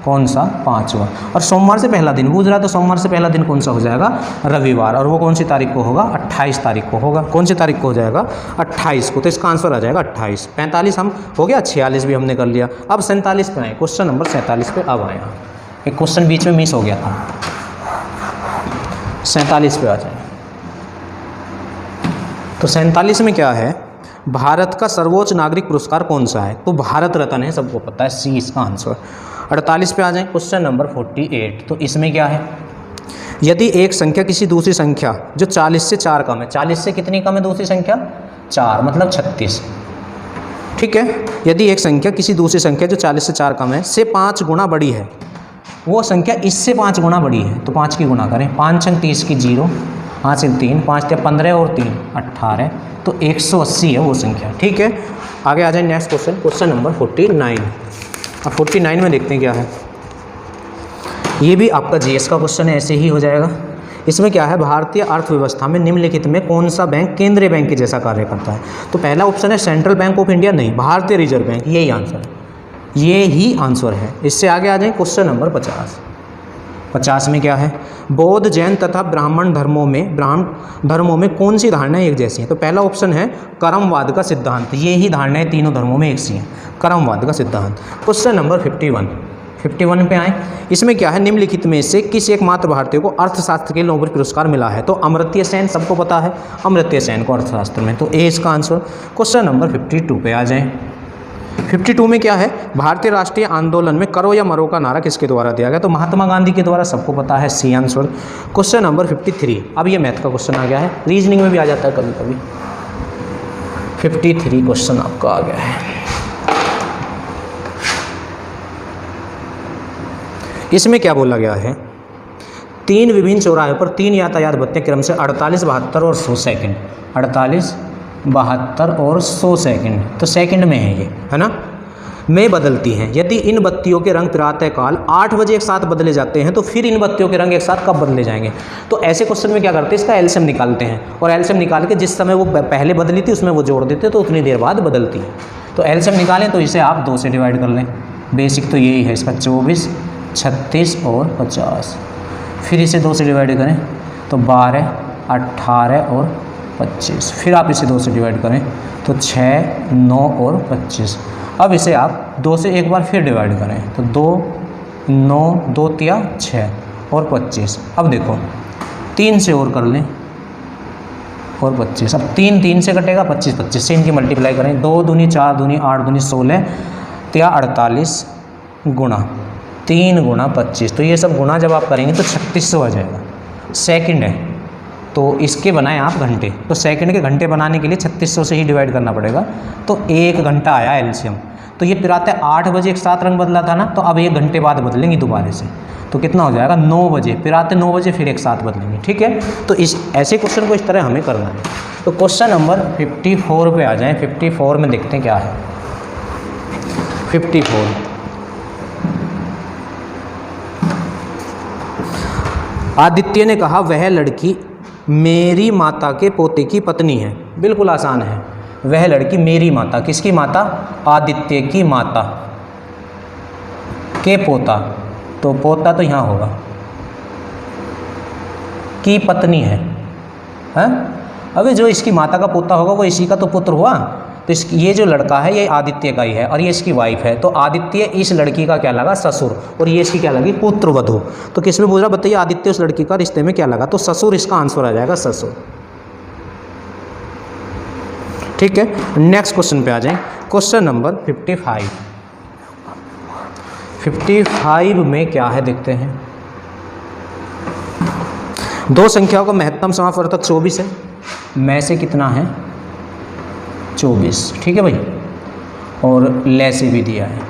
कौन सा? 5वां। और सोमवार से पहला दिन पूछ रहा है, तो सोमवार से पहला दिन कौन सा हो जाएगा? रविवार। और वो कौन सी तारीख को होगा? 28 तारीख को होगा। कौन सी तारीख को हो जाएगा? 28 को। तो इसका आंसर आ जाएगा 28। 45 हम हो गया, 46 भी हमने कर लिया। अब 47 पे आए, क्वेश्चन नंबर 47 पे अब आए। एक क्वेश्चन बीच में मिस हो गया था, 47 पे आ जाए। तो 47 में क्या है? भारत का सर्वोच्च नागरिक पुरस्कार कौन सा है? तो भारत रत्न है, सबको पता है, सी इसका आंसर। 48 पे आ जाए, क्वेश्चन नंबर 48। तो इसमें क्या है? यदि एक संख्या किसी दूसरी संख्या जो 40 से 4 कम है, 40 से कितनी कम है दूसरी संख्या? 4, मतलब 36, ठीक है। यदि एक संख्या किसी दूसरी संख्या जो 40 से 4 कम है से 5 गुना बड़ी है, वो संख्या इससे 5 गुना बड़ी है, तो 5 की गुना करें। 5 छंग 30 की 0, 5 से 3, 5 या 15 और 3 18, तो 180 है वो संख्या, ठीक है। आगे आ जाए नेक्स्ट क्वेश्चन, क्वेश्चन नंबर 49। अब 49 में देखते हैं क्या है। ये भी आपका जीएस का क्वेश्चन है, ऐसे ही हो जाएगा। इसमें क्या है? भारतीय अर्थव्यवस्था में निम्नलिखित में कौन सा बैंक केंद्रीय बैंक के जैसा कार्य करता है? तो पहला ऑप्शन है सेंट्रल बैंक ऑफ इंडिया, नहीं, भारतीय रिजर्व बैंक, यही आंसर है, ये ही आंसर है। इससे आगे आ जाए क्वेश्चन नंबर 50। 50 में क्या है? बौद्ध, जैन तथा ब्राह्मण धर्मों में कौन सी धारणाएं एक जैसी हैं? तो पहला ऑप्शन है कर्मवाद का सिद्धांत, ये ही धारणाएं तीनों धर्मों में एक सी हैं, कर्मवाद का सिद्धांत। क्वेश्चन नंबर 51 पे आए। इसमें क्या है? निम्नलिखित में से किस एकमात्र भारतीय को अर्थशास्त्र के नोबेल पुरस्कार मिला है? तो अमर्त्य सेन, सबको पता है अमर्त्य सेन को अर्थशास्त्र में, तो ए इसका आंसर। क्वेश्चन नंबर 52 पे आ जाए। 52 में क्या है? भारतीय राष्ट्रीय आंदोलन में करो या मरो का नारा किसके द्वारा दिया गया? तो महात्मा गांधी के द्वारा, सबको पता है, सी आंसर। Question number 53। अब ये मैथ का क्वेश्चन आ गया है, रीजनिंग में भी आ जाता है कभी कभी। 53 क्वेश्चन आपका आ गया है। इसमें क्या बोला गया है? 3 विभिन्न चौराहे पर 3 यातायात बत्तियां क्रम से 48, 72 और 100 सेकेंड, 48, 72 और 100 सेकंड, तो सेकंड में है ये, है ना, में बदलती हैं। यदि इन बत्तियों के रंग प्रातःकाल 8 बजे एक साथ बदले जाते हैं, तो फिर इन बत्तियों के रंग एक साथ कब बदले जाएंगे? तो ऐसे क्वेश्चन में क्या करते हैं? इसका एलसीएम निकालते हैं, और एलसीएम निकाल के जिस समय वो पहले बदली थी उसमें वो जोड़ देते हैं, तो उतनी देर बाद बदलती है। तो एलसीएम निकालें तो इसे आप 2 से डिवाइड कर लें। बेसिक तो यही है इसका, 24, 36 और 50। फिर इसे 2 से डिवाइड करें तो 12, 18 और 25। फिर आप इसे 2 से डिवाइड करें तो 6, 9 और 25। अब इसे आप 2 से एक बार फिर डिवाइड करें तो 2, 9, 2 तिया 6 और 25। अब देखो 3 से और कर लें और 25। अब 3 3 से कटेगा, 25 25 से इनकी मल्टीप्लाई करें। 2 दूनी 4 दूनी 8 दूनी 16 तिया 48 गुणा 3 गुणा 25। तो ये सब गुणा जब आप करेंगे तो 3600 आ जाएगा। सेकंड है तो इसके बनाएं आप घंटे, तो सेकंड के घंटे बनाने के लिए 3600 से ही डिवाइड करना पड़ेगा। तो 1 घंटा आया एलसीएम। तो ये प्रातः 8 बजे एक साथ रंग बदला था ना, तो अब 1 घंटे बाद बदलेंगे दोबारा से, तो कितना हो जाएगा? 9 बजे, प्रातः 9 बजे फिर एक साथ बदलेंगे, ठीक है। तो इस ऐसे क्वेश्चन को इस तरह हमें करना है। तो क्वेश्चन नंबर 54 पे आ जाएँ। 54 में देखते हैं क्या है। 54 आदित्य ने कहा वह लड़की मेरी माता के पोते की पत्नी है। बिल्कुल आसान है, वह लड़की मेरी माता, किसकी माता? आदित्य की माता के पोता, तो पोता तो यहाँ होगा, की पत्नी है, हैं? अभी जो इसकी माता का पोता होगा वो इसी का तो पुत्र हुआ, तो इस ये जो लड़का है ये आदित्य का ही है और ये इसकी वाइफ है, तो आदित्य इस लड़की का क्या लगा, ससुर, और ये इसकी क्या लगी, पुत्र वधू। तो किस में पूछ रहा, बताइए आदित्य उस लड़की का रिश्ते में क्या लगा, तो ससुर इसका आंसर आ जाएगा, ससुर। ठीक है, नेक्स्ट क्वेश्चन पे आ जाएं। Question number 55। 55 में क्या है देखते हैं। दो संख्याओं का महत्तम समापवर्तक 24 है, में से कितना है 24, ठीक है भाई, और ले से भी दिया है,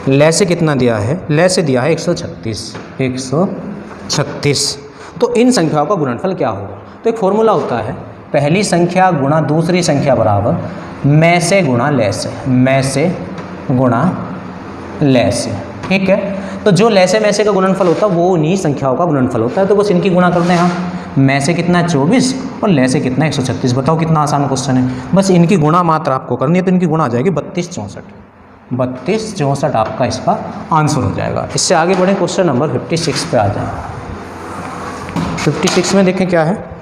ले से कितना दिया है, ले से दिया है 136, 136। तो इन संख्याओं का गुणनफल क्या होगा, तो एक फॉर्मूला होता है, पहली संख्या गुणा दूसरी संख्या बराबर में से गुणा ले से, में से गुणा ले से, ठीक है। तो जो ले से में से का गुणनफल होता है वो उन्हीं संख्याओं का गुणनफल होता है, तो बस इनकी गुणा करते हैं हम, में से कितना है 24 और ले से कितना है 136। बताओ कितना आसान क्वेश्चन है, बस इनकी गुणा मात्र आपको करनी है, तो इनकी गुणा आ जाएगी 32 64, 32 64 आपका इसका आंसर हो जाएगा। इससे आगे बढ़े क्वेश्चन नंबर 56 पे आ जाए। 56 में देखें क्या है,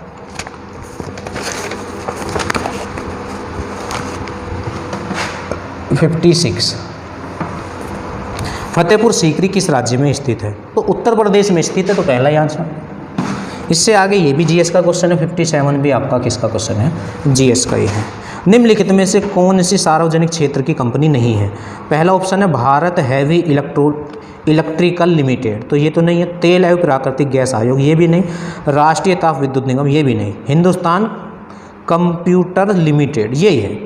फतेहपुर सीकरी किस राज्य में स्थित है, तो उत्तर प्रदेश में स्थित है, तो पहला ही आंसर। इससे आगे ये भी जीएस का क्वेश्चन है, 57 भी आपका किसका क्वेश्चन है, जीएस का ही है। निम्नलिखित में से कौन सी सार्वजनिक क्षेत्र की कंपनी नहीं है, पहला ऑप्शन है भारत हैवी इलेक्ट्रिकल लिमिटेड, तो ये तो नहीं है। तेल एवं प्राकृतिक गैस आयोग, ये भी नहीं। राष्ट्रीय ताप विद्युत निगम, ये भी नहीं। हिंदुस्तान कंप्यूटर लिमिटेड, यही है,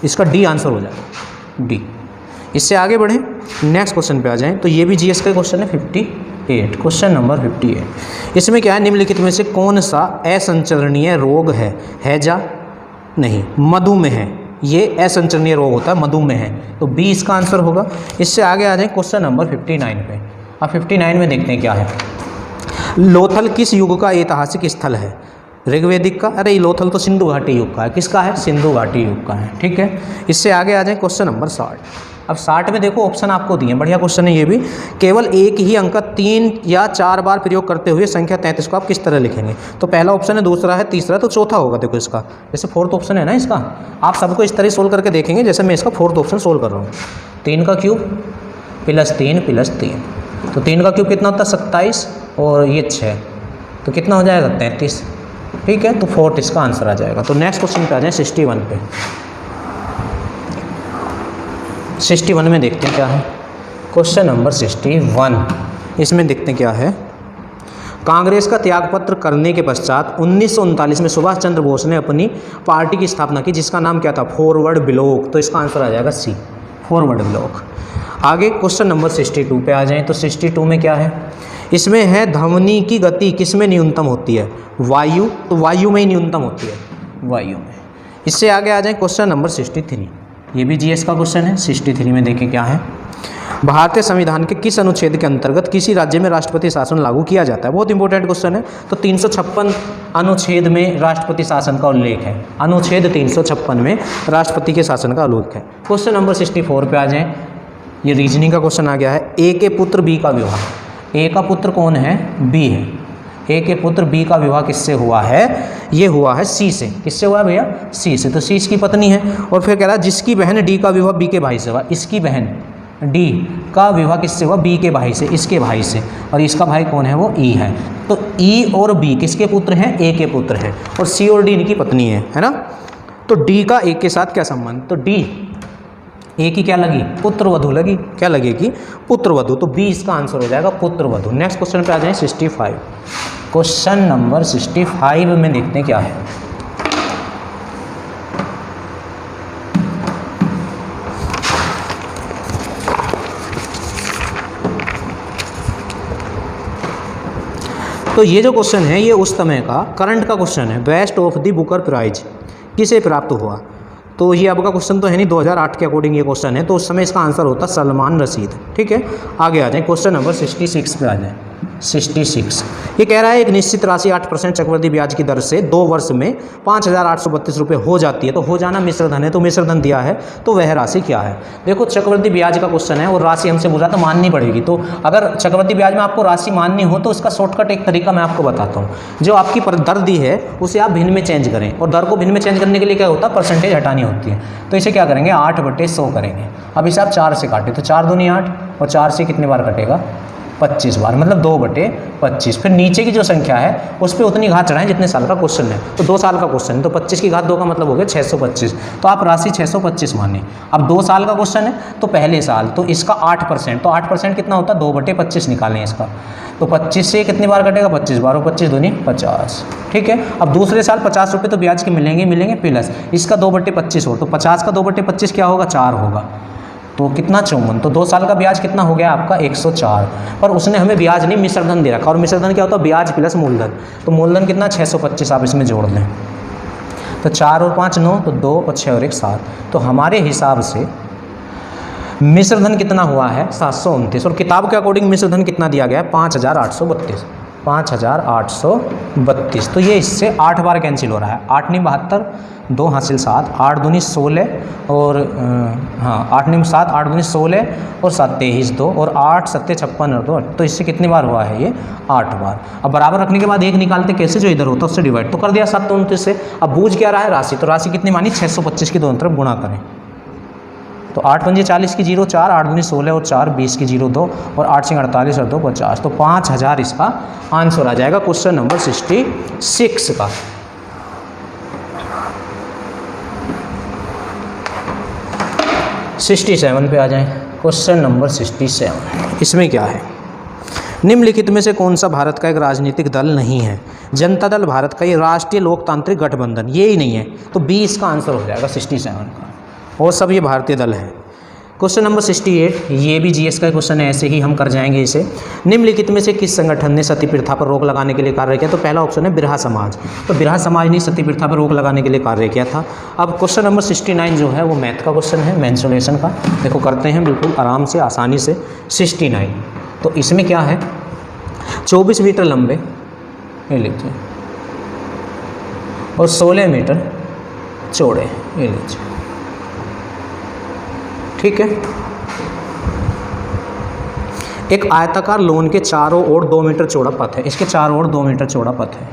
इसका डी आंसर हो जाएगा, डी। इससे आगे बढ़ें, नेक्स्ट क्वेश्चन पे आ जाएं, तो ये भी जीएस का क्वेश्चन है 58, क्वेश्चन नंबर 58। इसमें क्या है, निम्नलिखित में से कौन सा असंचरणीय रोग है, हैजा नहीं, मधुमेह है, ये असंचरणीय रोग होता है, मधुमेह है, तो बी इसका आंसर होगा। इससे आगे आ जाएं क्वेश्चन नंबर 59 पे। अब 59 में देखते हैं क्या है, लोथल किस युग का ऐतिहासिक स्थल है, ऋग्वेदिक का, अरे लोथल तो सिंधु घाटी युग का है, किसका है, सिंधु घाटी युग का है, ठीक है। इससे आगे आ जाए क्वेश्चन नंबर 60। अब 60 में देखो ऑप्शन आपको दिए, बढ़िया क्वेश्चन है ये भी। केवल एक ही अंक 3 या 4 बार प्रयोग करते हुए संख्या 33 को आप किस तरह लिखेंगे, तो पहला ऑप्शन है, दूसरा है, तीसरा, तो चौथा होगा। देखो इसका जैसे फोर्थ ऑप्शन है ना, इसका आप सबको इस तरह सोल्व करके देखेंगे जैसे मैं इसका फोर्थ ऑप्शन सोल्व कर रहा हूँ। 3 का क्यूब प्लस 3 प्लस 3, तो 3 का क्यूब कितना होता है 27 और ये 6, तो कितना हो जाएगा 33, ठीक है। तो फोर्थ इसका आंसर आ जाएगा। तो नेक्स्ट क्वेश्चन पे आ जाए 61 पे। 61 में देखते हैं क्या है, क्वेश्चन नंबर 61। इसमें देखते हैं क्या है, कांग्रेस का त्यागपत्र करने के पश्चात 1939 में सुभाष चंद्र बोस ने अपनी पार्टी की स्थापना की, जिसका नाम क्या था, फॉरवर्ड ब्लॉक, तो इसका आंसर आ जाएगा सी, फॉरवर्ड ब्लॉक। आगे क्वेश्चन नंबर 62 पे आ जाएं, तो 62 में क्या है, इसमें है ध्वनि की गति किस में न्यूनतम होती है, वायु, तो वायु में ही न्यूनतम होती है, वायु में। इससे आगे आ जाए क्वेश्चन नंबर 63, ये भी जीएस का क्वेश्चन है। 63 में देखें क्या है, भारतीय संविधान के किस अनुच्छेद के अंतर्गत किसी राज्य में राष्ट्रपति शासन लागू किया जाता है, बहुत इंपॉर्टेंट क्वेश्चन है। तो 356 अनुच्छेद में राष्ट्रपति शासन का उल्लेख है, अनुच्छेद 356 में राष्ट्रपति के शासन का उल्लेख है। क्वेश्चन नंबर 64 पे आ जाएं, ये रीजनिंग का क्वेश्चन आ गया है। ए के पुत्र बी का विवाह, ए का पुत्र कौन है, बी है, ए के पुत्र बी का विवाह किससे हुआ है, ये हुआ है सी से, किससे हुआ है भैया, सी से, तो सी इसकी पत्नी है। और फिर कह रहा है जिसकी बहन डी का विवाह बी के भाई से हुआ, इसकी बहन डी का विवाह किससे हुआ, बी के भाई से, इसके भाई से, और इसका भाई कौन है, वो ई है। तो ई और बी किसके पुत्र हैं, ए के पुत्र हैं, और सी और डी इनकी पत्नी है ना। तो डी का ए के साथ क्या संबंध, तो डी ए की क्या लगी, पुत्रवधू लगी, क्या लगेगी, पुत्रवधू, तो बी इसका आंसर हो जाएगा, पुत्रवधू। नेक्स्ट क्वेश्चन पे आ जाए 65, क्वेश्चन नंबर 65 में देखते हैं क्या है, तो ये जो क्वेश्चन है ये उस समय का करंट का क्वेश्चन है, best of the Booker prize किसे प्राप्त हुआ, तो ये आपका क्वेश्चन तो है नहीं, 2008 के अकॉर्डिंग ये क्वेश्चन है, तो उस समय इसका आंसर होता सलमान रशीद, ठीक है। आगे आ जाए क्वेश्चन नंबर 66 पे आ जाए। 66। ये कह रहा है एक निश्चित राशि 8% चक्रवृद्धि ब्याज की दर से 2 वर्ष में 5,832 रुपये हो जाती है। तो हो जाना मिश्र धन है, तो मिश्र धन दिया है, तो वह राशि क्या है। देखो चक्रवृद्धि ब्याज का क्वेश्चन है और राशि हमसे बोला तो माननी पड़ेगी। तो अगर चक्रवृद्धि ब्याज में आपको राशि माननी हो तो उसका शॉर्टकट एक तरीका मैं आपको बताता हूँ। जो आपकी दर दी है उसे आप भिन्न में चेंज करें, और दर को भिन्न में चेंज करने के लिए क्या होता है, परसेंटेज हटानी होती है। तो इसे क्या करेंगे, 8/100 करेंगे। अब इसे आप 4 से काटें तो 4 दूनी 8, और 4 से कितने बार कटेगा, 25 बार, मतलब 2/25। फिर नीचे की जो संख्या है उस पर उतनी घात चढ़ाएं जितने साल का क्वेश्चन है। तो 2 साल का क्वेश्चन है तो 25 की घात 2 का मतलब हो गया 625। तो आप राशि 625 माने। अब 2 साल का क्वेश्चन है तो पहले साल, तो इसका 8%, तो 8% कितना होता है, 2/25 निकालें इसका। तो 25 से कितनी बार कटेगा, 25 बार, और 25 दूनी 50। ठीक है। अब दूसरे साल 50 रुपये तो ब्याज के मिलेंगे प्लस इसका 2/25 हो, तो 50 का 2/25 क्या होगा, 4 होगा। तो कितना 54। तो 2 साल का ब्याज कितना हो गया आपका, 104। पर उसने हमें ब्याज नहीं मिश्र धन दे रखा, और मिश्र धन क्या होता है, ब्याज प्लस मूलधन। तो मूलधन कितना, 625 आप इसमें जोड़ लें। तो 4 और 5 9, तो 2 और 6 और 1 7। तो हमारे हिसाब से मिश्र धन कितना हुआ है, 729। और किताब के अकॉर्डिंग मिश्र धन कितना दिया गया है, 5,832। 5,832। तो ये इससे 8 बार कैंसिल हो रहा है। 8 नहीं 72, 2 हासिल 7, 8 दूनी 16, और 8 नहीं 7, 8 दूनी 16, और 7 23 2, और 8 7 56 और 2। तो इससे कितनी बार हुआ है, ये 8 बार। अब बराबर रखने के बाद 1 निकालते कैसे, जो इधर होता है उससे डिवाइड तो कर दिया 729 से। अब बूझ क्या रहा है, राशि। तो राशि कितनी मानी, 625 की दोनों तरफ गुणा करें। तो 8 पंजे 40 की 0 4, 8 दूनी 16 और 4 20 की 0 2, और 8 सिंह 48 और 2 50। तो 5000 इसका आंसर आ जाएगा क्वेश्चन नंबर 66 का। (67) पे आ जाएं। क्वेश्चन नंबर 67, इसमें क्या है, निम्नलिखित में से कौन सा भारत का एक राजनीतिक दल नहीं है। जनता दल भारत का ये राष्ट्रीय लोकतांत्रिक गठबंधन, ये ही नहीं है। तो 20 इसका आंसर हो जाएगा 67 का, और सब ये भारतीय दल हैं। क्वेश्चन नंबर 68, ये भी जीएस का क्वेश्चन है, ऐसे ही हम कर जाएंगे इसे। निम्नलिखित में से किस संगठन ने सती प्रथा पर रोक लगाने के लिए कार्य किया। तो पहला ऑप्शन है बिरहा समाज। तो बिरहा समाज ने सती प्रथा पर रोक लगाने के लिए कार्य किया था। अब क्वेश्चन नंबर 69 जो है वो मैथ का क्वेश्चन है, मेंसुरेशन का। देखो करते हैं बिल्कुल आराम से, आसानी से। 69, तो इसमें क्या है, 24 मीटर लंबे, ये लीजिए, और 16 मीटर चौड़े, ये लीजिए। ठीक है। एक आयताकार लोन के चारों ओर 2 मीटर चौड़ा पथ है। इसके चारों ओर 2 मीटर चौड़ा पथ है।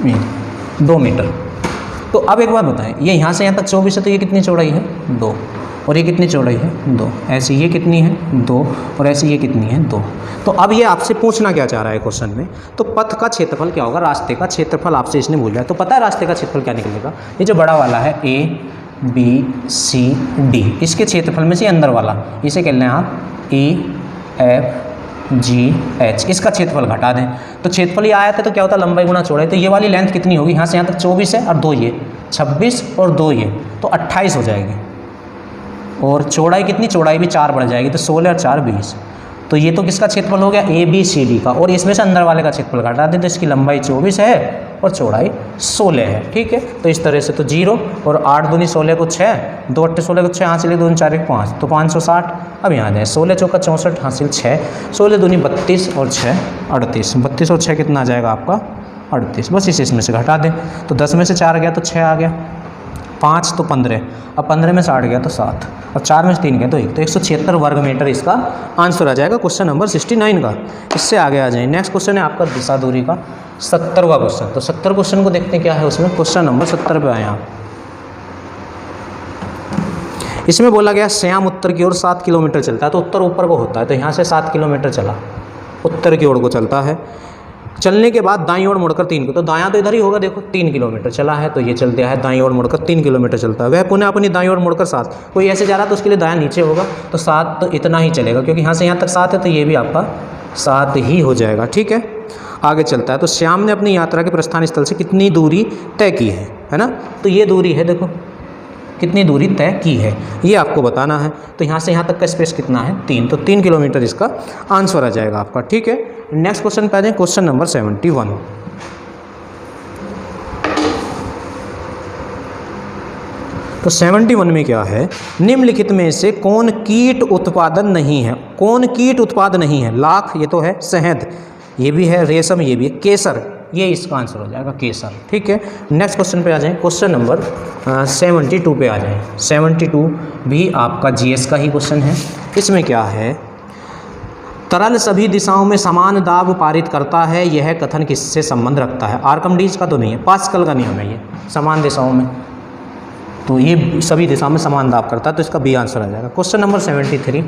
ये 2 मीटर। तो अब एक बात बताएं, ये यहाँ से यहाँ तक 24 है, तो ये कितनी चौड़ाई है, 2, और ये कितनी चौड़ाई है, 2। ऐसी ये कितनी है, 2, और ऐसी ये कितनी है, 2। तो अब ये आपसे पूछना क्या चाह रहा है क्वेश्चन में, तो पथ का क्षेत्रफल क्या होगा, रास्ते का क्षेत्रफल आपसे इसने बोला है। तो पता है रास्ते का क्षेत्रफल क्या निकलेगा, ये जो बड़ा वाला है ABCD, इसके क्षेत्रफल में से अंदर वाला, इसे कह लें आप EFGH, इसका क्षेत्रफल घटा दें। तो क्षेत्रफल ये आया था, तो क्या होता है, लंबाई गुणा चौड़ाई। तो ये वाली लेंथ कितनी होगी, यहाँ से यहाँ तक 24 है, और 2 ये 26, और 2 ये, तो 28 हो जाएगी। और चौड़ाई कितनी, चौड़ाई भी 4 बढ़ जाएगी, तो 16 और 4 20। तो ये तो किसका क्षेत्रफल हो गया, ABCD का, और इसमें से अंदर वाले का क्षेत्रफल घटा दें, तो इसकी लंबाई 24 है और चौड़ाई 16 है। ठीक है। तो इस तरह से तो 0, और 8 दूनी 16 को 6, 2 8 16 को 6, हासिल 2 4 1 5, तो 560। अब यहाँ जाए, 16 चौका 64, हासिल 6, 16 दूनी 32 और 6 38, 32 और 6 कितना आ जाएगा आपका, 38। बस इसे इसमें से घटा दें, तो 10 में से 4 गया तो 6 आ गया, 5 तो 15, अब 15 में से 8 गया तो 7, और 4 में से 3 गया तो 1, तो 176 वर्ग मीटर इसका आंसर आ जाएगा क्वेश्चन नंबर 69 का। इससे आगे आ जाए, नेक्स्ट क्वेश्चन है आपका दिशा दूरी का 70वां क्वेश्चन। तो 70 क्वेश्चन को देखते हैं क्या है उसमें। क्वेश्चन नंबर 70 पे आए आप। इसमें बोला गया श्याम उत्तर की ओर 7 किलोमीटर चलता है। तो उत्तर ऊपर को होता है, तो यहाँ से 7 किलोमीटर चला, उत्तर की ओर को चलता है। चलने के बाद दाईं ओर मुड़कर 3 को, तो दायां तो इधर ही होगा, देखो 3 किलोमीटर चला है, तो ये चल दिया है दाईं ओर मुड़कर 3 किलोमीटर चलता है। वह पुनः अपनी दाईं ओर मुड़कर 7, कोई ऐसे जा रहा तो उसके लिए दायां नीचे होगा, तो 7 तो इतना ही चलेगा, क्योंकि यहाँ से यहाँ तक 7 है, तो ये भी आपका 7 ही हो जाएगा। ठीक है। आगे चलता है, तो श्याम ने अपनी यात्रा के प्रस्थान स्थल से कितनी दूरी तय की है ना। तो ये दूरी है, देखो कितनी दूरी तय की है, ये आपको बताना है। तो यहाँ से यहाँ तक का स्पेस कितना है, 3, तो 3 किलोमीटर इसका आंसर आ जाएगा आपका। ठीक है। नेक्स्ट क्वेश्चन पे आ जाए, क्वेश्चन नंबर 71। तो 71 में क्या है, निम्नलिखित में से कौन कीट उत्पादन नहीं है, कौन कीट उत्पाद नहीं है। लाख ये तो है, शहद ये भी है, रेशम ये भी है, केसर ये इसका आंसर हो जाएगा, केसर। ठीक है, नेक्स्ट क्वेश्चन पे आ जाएं, क्वेश्चन नंबर 72 पे आ जाएं। 72 भी आपका जीएस का ही क्वेश्चन है। इसमें क्या है, तरल सभी दिशाओं में समान दाब पारित करता है, यह कथन किससे संबंध रखता है। आर्किमिडीज का तो नहीं है, पास्कल का नियम है ये, समान दिशाओं में, तो ये सभी दिशाओं में समान दाब करता है, तो इसका बी आंसर आ जाएगा। क्वेश्चन नंबर 73,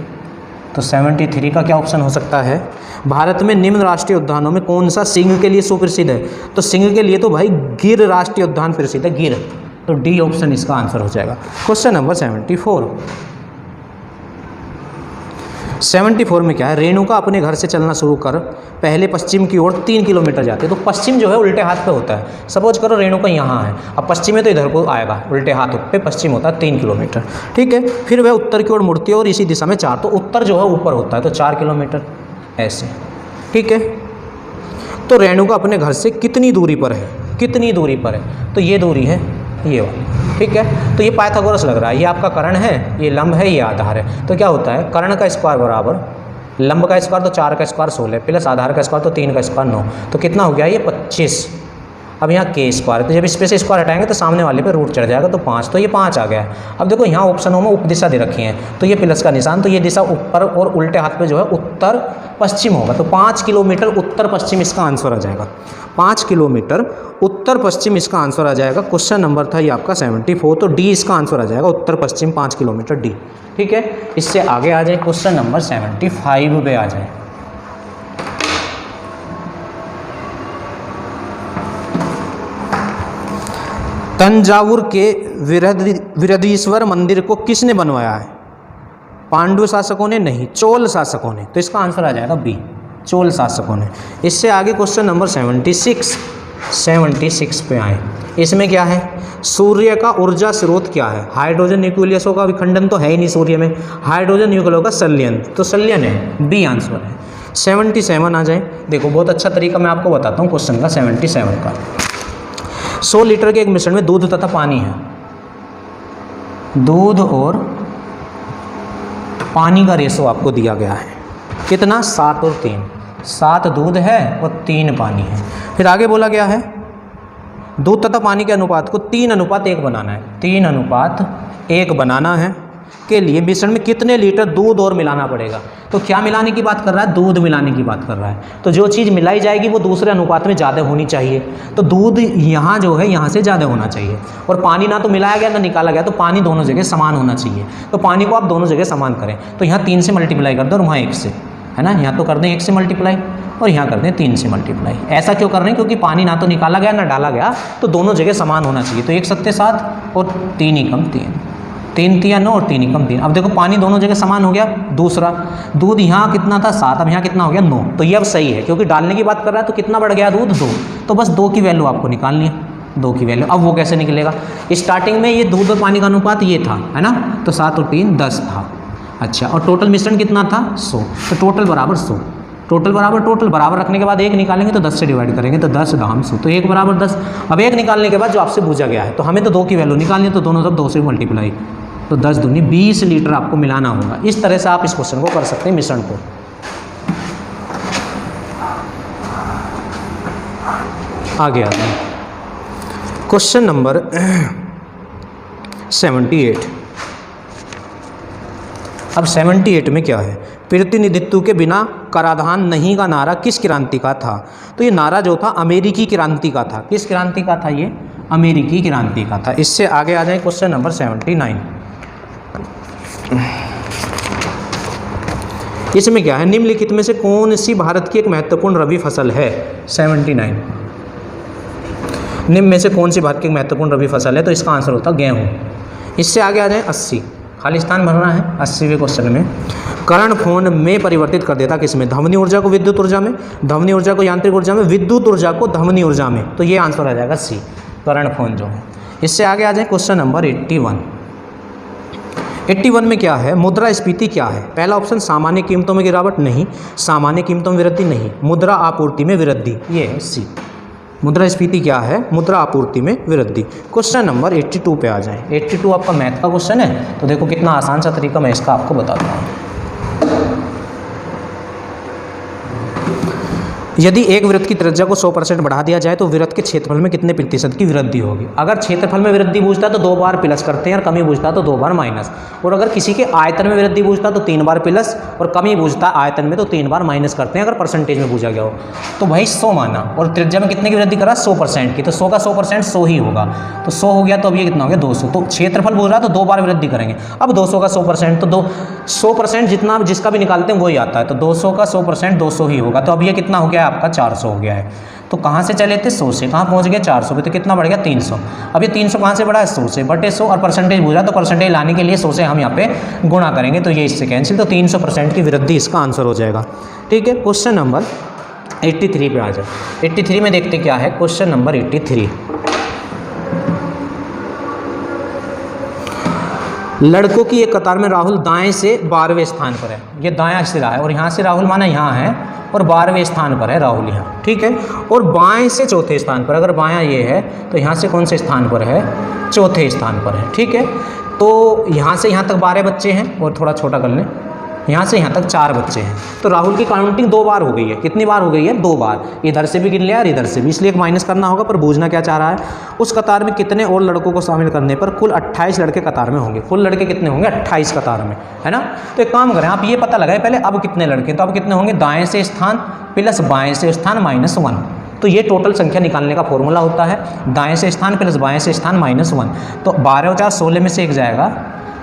तो 73 का क्या ऑप्शन हो सकता है, भारत में निम्न राष्ट्रीय उद्यानों में कौन सा सिंह के लिए सुप्रसिद्ध है। तो सिंह के लिए तो भाई गिर राष्ट्रीय उद्यान प्रसिद्ध है, गिर, तो डी ऑप्शन इसका आंसर हो जाएगा। क्वेश्चन नंबर 74 में क्या है, रेणुका अपने घर से चलना शुरू कर पहले पश्चिम की ओर 3 किलोमीटर जाती है। तो पश्चिम जो है उल्टे हाथ पे होता है, सपोज करो रेणुका यहाँ है, अब पश्चिम में तो इधर को आएगा, उल्टे हाथ पे पश्चिम होता है 3 किलोमीटर। ठीक है, फिर वह उत्तर की ओर मुड़ती है और इसी दिशा में 4, तो उत्तर जो है ऊपर होता है, तो 4 किलोमीटर ऐसे। ठीक है, तो रेणुका अपने घर से कितनी दूरी पर है, कितनी दूरी पर है, तो ये दूरी है ये वाली। ठीक है, तो ये पाइथागोरस लग रहा है, ये आपका कर्ण है, ये लंब है, ये आधार है। तो क्या होता है, कर्ण का स्क्वायर बराबर लंब का स्क्वायर, तो 4 का स्क्वायर 16 प्लस आधार का स्क्वायर, तो 3 का स्क्वायर 9, तो कितना हो गया ये 25। अब यहाँ के स्क्वायर, तो जब इस पे से स्क्वायर हटाएंगे तो सामने वाले पे रूट चढ़ जाएगा, तो 5, तो ये 5 आ गया। अब देखो यहाँ ऑप्शनों में उपदिशा दे रखी है, तो ये प्लस का निशान, तो ये दिशा ऊपर और उल्टे हाथ पे जो है उत्तर पश्चिम होगा, तो 5 किलोमीटर उत्तर पश्चिम इसका आंसर आ जाएगा। 5 किलोमीटर उत्तर पश्चिम इसका आंसर आ जाएगा। क्वेश्चन नंबर था ये आपका 74, तो डी इसका आंसर आ जाएगा, उत्तर पश्चिम 5 किलोमीटर, डी। ठीक है, इससे आगे आ जाए, क्वेश्चन नंबर 75 पे आ जाए। तंजावुर के बृहदीश्वर मंदिर को किसने बनवाया है, पांडु शासकों ने, नहीं, चोल शासकों ने, तो इसका आंसर आ जाएगा बी, चोल शासकों ने। इससे आगे क्वेश्चन नंबर 76 पे आए। इसमें क्या है, सूर्य का ऊर्जा स्रोत क्या है। हाइड्रोजन न्यूक्लियसों का विखंडन तो है ही नहीं सूर्य में, हाइड्रोजन न्यूक्लियों का संलयन, तो संलयन है, बी आंसर है। 77 आ जाए, देखो बहुत अच्छा तरीका मैं आपको बताता हूँ क्वेश्चन का 77 का। 100 लीटर के एक मिश्रण में दूध तथा पानी है, दूध और पानी का रेशो आपको दिया गया है, कितना, 7 और 3, 7 दूध है और 3 पानी है। फिर आगे बोला गया है दूध तथा पानी के अनुपात को 3:1 बनाना है, 3:1 बनाना है के लिए मिश्रण में कितने लीटर दूध और मिलाना पड़ेगा। तो क्या मिलाने की बात कर रहा है, दूध मिलाने की बात कर रहा है। तो जो चीज़ मिलाई जाएगी वो दूसरे अनुपात में ज़्यादा होनी चाहिए, तो दूध यहाँ जो है यहाँ से ज़्यादा होना चाहिए, और पानी ना तो मिलाया गया ना निकाला गया, तो पानी दोनों जगह समान होना चाहिए। तो पानी को आप दोनों जगह समान करें, तो यहाँ 3 से मल्टीप्लाई कर दो और वहाँ 1 से, है ना, यहाँ तो कर दें 1 से मल्टीप्लाई और यहाँ कर दें 3 से मल्टीप्लाई। ऐसा क्यों कर रहे हैं, क्योंकि पानी ना तो निकाला गया ना डाला गया, तो दोनों जगह समान होना चाहिए। तो 1 7 7 और 3 एकम 3, 3 3 9 और 3 एकम 3। अब देखो पानी दोनों जगह समान हो गया। दूसरा, दूध यहाँ कितना था 7, अब यहाँ कितना हो गया 9, तो ये अब सही है, क्योंकि डालने की बात कर रहा है, तो कितना बढ़ गया दूध 2, तो बस 2 की वैल्यू आपको निकालनी है, 2 की वैल्यू। अब वो कैसे निकलेगा, स्टार्टिंग में ये दूध और पानी का अनुपात ये था, है ना, तो 7 और 3 10 था। अच्छा, और टोटल मिश्रण कितना था 100, तो टोटल बराबर 100, टोटल बराबर रखने के बाद 1 निकालेंगे तो 10 से डिवाइड करेंगे, तो 10 दाम 100, तो 1 बराबर 10। अब 1 निकालने के बाद जो आपसे पूछा गया है, तो हमें तो 2 की वैल्यू निकालनी है, तो दोनों तरफ 2 से मल्टीप्लाई, तो 10 दूनी 20 लीटर आपको मिलाना होगा। इस तरह से आप इस क्वेश्चन को कर सकते हैं, मिश्रण को। आगे आते हैं, क्वेश्चन नंबर 78। अब 78 में क्या है, प्रतिनिधित्व के बिना कराधान नहीं का नारा किस क्रांति का था। तो ये नारा जो था अमेरिकी क्रांति का था। किस क्रांति का था ये, अमेरिकी क्रांति का था। इससे आगे आ जाए क्वेश्चन नंबर 79। इसमें क्या है, निम्नलिखित में से कौन सी भारत की एक महत्वपूर्ण रबी फसल है। 79, निम्न में से कौन सी भारत की एक महत्वपूर्ण रबी फसल है, तो इसका आंसर होता गेहूँ। इससे आगे आ जाए 80, खाली स्थान भरना है। 80वें क्वेश्चन में कर्णफोन में परिवर्तित कर देता किसमें, ध्वनि ऊर्जा को विद्युत ऊर्जा में, ध्वनि ऊर्जा को यांत्रिक ऊर्जा में, विद्युत ऊर्जा को ध्वनि ऊर्जा में, तो ये आंसर आ जाएगा सी, कर्णफोन जो है। इससे आगे आ जाए क्वेश्चन नंबर 81। 81 में क्या है, मुद्रास्फीति क्या है। पहला ऑप्शन सामान्य कीमतों में गिरावट, नहीं। सामान्य कीमतों में वृद्धि, नहीं। मुद्रा आपूर्ति में वृद्धि, ये है सी, मुद्रास्फीति क्या है? मुद्रा आपूर्ति में वृद्धि। क्वेश्चन नंबर 82 पे आ जाए। 82 आपका मैथ का क्वेश्चन है, तो देखो कितना आसान सा तरीका मैं इसका आपको बताता हूँ। यदि एक वृत्त की त्रिज्या को 100% बढ़ा दिया जाए तो वृत्त के क्षेत्रफल में कितने प्रतिशत की वृद्धि होगी? अगर क्षेत्रफल में वृद्धि पूछता है तो 2 बार प्लस करते हैं और कमी पूछता है तो 2 बार माइनस, और अगर किसी के आयतन में वृद्धि पूछता है तो 3 बार प्लस, और कमी पूछता है आयतन में तो 3 बार माइनस करते हैं अगर परसेंटेज में पूछा गया हो। तो भाई 100 माना, और त्रिज्या में कितने की वृद्धि करा? 100% की, तो 100 का 100% 100 ही होगा, तो 100 हो गया, तो अब ये कितना हो गया? 200। तो क्षेत्रफल बोल रहा है तो 2 बार वृद्धि करेंगे। अब 200 का 100% तो 100% जितना जिसका भी निकालते हैं वही आता है, तो 200 का 100% 200 ही होगा। तो अब ये कितना हो गया आपका? 400 हो गया है। तो कहाँ से चले थे? 100 से। कहाँ पहुँच गए? 400 पे, तो कितना बढ़ गया? 300। अब ये 300 कहाँ से बढ़ा है? 100 से, बटे 100, और परसेंटेज पूछा तो परसेंटेज लाने के लिए 100 से हम यहाँ पे गुणा करेंगे, तो ये इससे कैंसिल, तो 300% की वृद्धि इसका आंसर हो जाएगा। ठीक है, क्वेश्चन नंबर 83 पे आ जाए। 83 में देखते क्या है? क्वेश्चन नंबर 83, लड़कों की एक कतार में राहुल दाएं से 12वें स्थान पर है। ये दायां से रहा है, और यहाँ से राहुल माना यहाँ है, और 12वें स्थान पर है राहुल यहाँ, ठीक है। और बाएं से चौथे स्थान पर, अगर बायां ये है तो यहाँ से कौन से स्थान पर है? चौथे स्थान पर है, ठीक है। तो यहाँ से यहाँ तक 12 बच्चे हैं, और थोड़ा छोटा कर लें, यहाँ से यहाँ तक 4 बच्चे हैं। तो राहुल की काउंटिंग 2 बार हो गई है। कितनी बार हो गई है? 2 बार। इधर से भी गिन लिया और इधर से भी, इसलिए एक माइनस करना होगा। पर बूझना क्या चाह रहा है? उस कतार में कितने और लड़कों को शामिल करने पर कुल 28 लड़के कतार में होंगे। कुल लड़के कितने होंगे? 28 कतार में, है ना। तो एक काम करें, आप ये पता लगाए पहले अब कितने लड़के, तो अब कितने होंगे? दाएँ से स्थान प्लस बाएँ से स्थान माइनस 1। तो ये टोटल संख्या निकालने का फॉर्मूला होता है, दाएँ से स्थान प्लस बाएँ से स्थान माइनस 1। तो 12 और 4 16 में से एक जाएगा,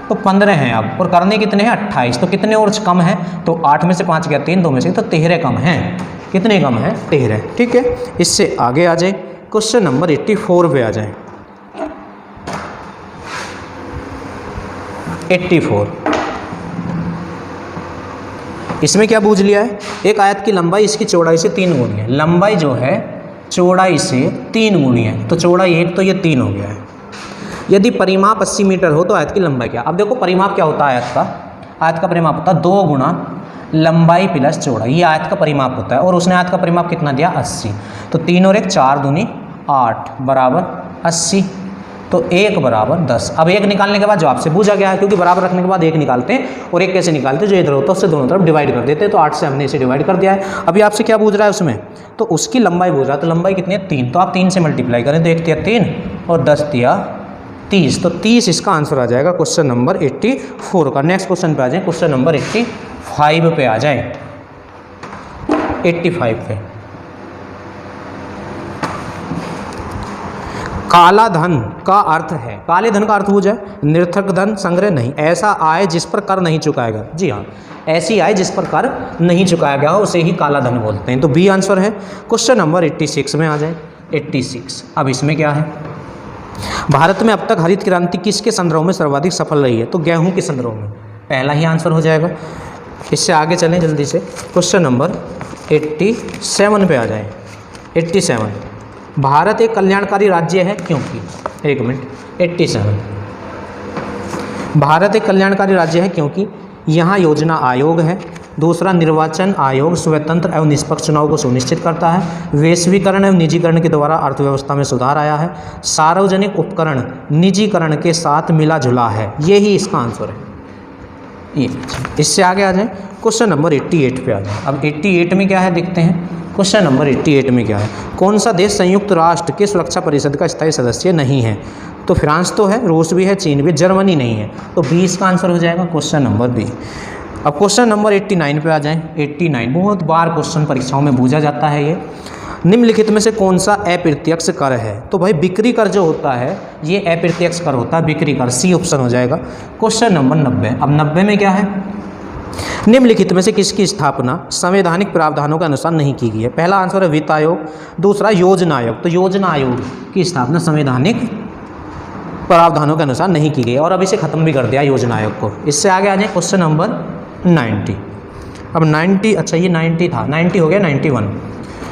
तो 15 हैं अब, और करने कितने हैं? 28। तो कितने और कम हैं? तो 8 में से 5 गया, 3 2 में से, तो 13 कम हैं। कितने कम हैं? 13, ठीक है। इससे आगे आ जाए, क्वेश्चन नंबर 84 पे आ जाए। 84, इसमें क्या बूझ लिया है? एक आयत की लंबाई इसकी चौड़ाई से 3 गुनी है। लंबाई जो है चौड़ाई से 3 गुनी है, तो चौड़ाई 1 तो ये 3 हो गया है। यदि परिमाप 80 मीटर हो तो आयत की लंबाई क्या? अब देखो परिमाप क्या होता है आयत का? आयत का परिमाप होता है 2 गुना लंबाई प्लस चौड़ाई, ये आयत का परिमाप होता है। और उसने आयत का परिमाप कितना दिया? 80। तो 3 और 1 4 दूनी 8 बराबर 80, तो 1 बराबर 10। अब 1 निकालने के बाद जो आपसे पूछा गया है, क्योंकि बराबर रखने के बाद 1 निकालते हैं, और 1 कैसे निकालते हैं? जो इधर होता है उससे दोनों तरफ डिवाइड कर देते हैं। तो 8 से हमने इसे डिवाइड कर दिया है। अभी आपसे क्या पूछ रहा है उसमें? तो उसकी लंबाई पूछ रहा है, तो लंबाई कितनी है? 3। तो आप 3 से मल्टीप्लाई करें, तो 1 तिया 3 और 10 तिया 30, तो 30 इसका आंसर आ जाएगा क्वेश्चन नंबर 84 का। नेक्स्ट क्वेश्चन पे आ जाए, क्वेश्चन नंबर 85 पे आ जाए। 85 पे, काला धन का अर्थ है, काले धन का अर्थ हो जाए निरर्थक धन, संग्रह नहीं, ऐसा आय जिस पर कर नहीं चुकाएगा। जी हाँ, ऐसी आय जिस पर कर नहीं चुकाया गया हो उसे ही काला धन बोलते हैं। तो बी आंसर है। क्वेश्चन नंबर 86 में आ जाए। 86, अब इसमें क्या है? भारत में अब तक हरित क्रांति किसके संदर्भ में सर्वाधिक सफल रही है? तो गेहूं के संदर्भ में, पहला ही आंसर हो जाएगा। इससे आगे चलें जल्दी से, क्वेश्चन नंबर 87 पे आ जाए। 87, भारत एक कल्याणकारी राज्य है क्योंकि, 1 मिनट, 87, भारत एक कल्याणकारी राज्य है क्योंकि यहाँ योजना आयोग है। दूसरा, निर्वाचन आयोग स्वतंत्र एवं निष्पक्ष चुनाव को सुनिश्चित करता है। वैश्वीकरण एवं निजीकरण के द्वारा अर्थव्यवस्था में सुधार आया है। सार्वजनिक उपकरण निजीकरण के साथ मिला जुला है। यही इसका आंसर है। ये इससे आगे आ जाए, क्वेश्चन नंबर 88 पे आ जाए। अब 88 में क्या है देखते हैं। क्वेश्चन नंबर 88 में क्या है? कौन सा देश संयुक्त राष्ट्र के सुरक्षा परिषद का स्थायी सदस्य नहीं है? तो फ्रांस तो है, रूस भी है, चीन भी, जर्मनी नहीं है। तो 20 का आंसर हो जाएगा क्वेश्चन नंबर बी। अब क्वेश्चन नंबर 89 पे आ जाएं। 89 बहुत बार क्वेश्चन परीक्षाओं में पूछा जाता है ये। निम्नलिखित में से कौन सा अप्रत्यक्ष कर है? तो भाई बिक्री कर जो होता है ये अप्रत्यक्ष कर होता है, बिक्री कर, सी ऑप्शन हो जाएगा। क्वेश्चन नंबर 90, अब 90 में क्या है? निम्नलिखित में से किसकी स्थापना संवैधानिक प्रावधानों के अनुसार नहीं की गई है? पहला आंसर है वित्त आयोग, दूसरा योजना आयोग। तो योजना आयोग की स्थापना संवैधानिक प्रावधानों के अनुसार नहीं की गई, और अब इसे खत्म भी कर दिया योजना आयोग को। इससे आगे आ जाए, क्वेश्चन नंबर 90। अब 90, अच्छा ये 90 था, 90 हो गया 91।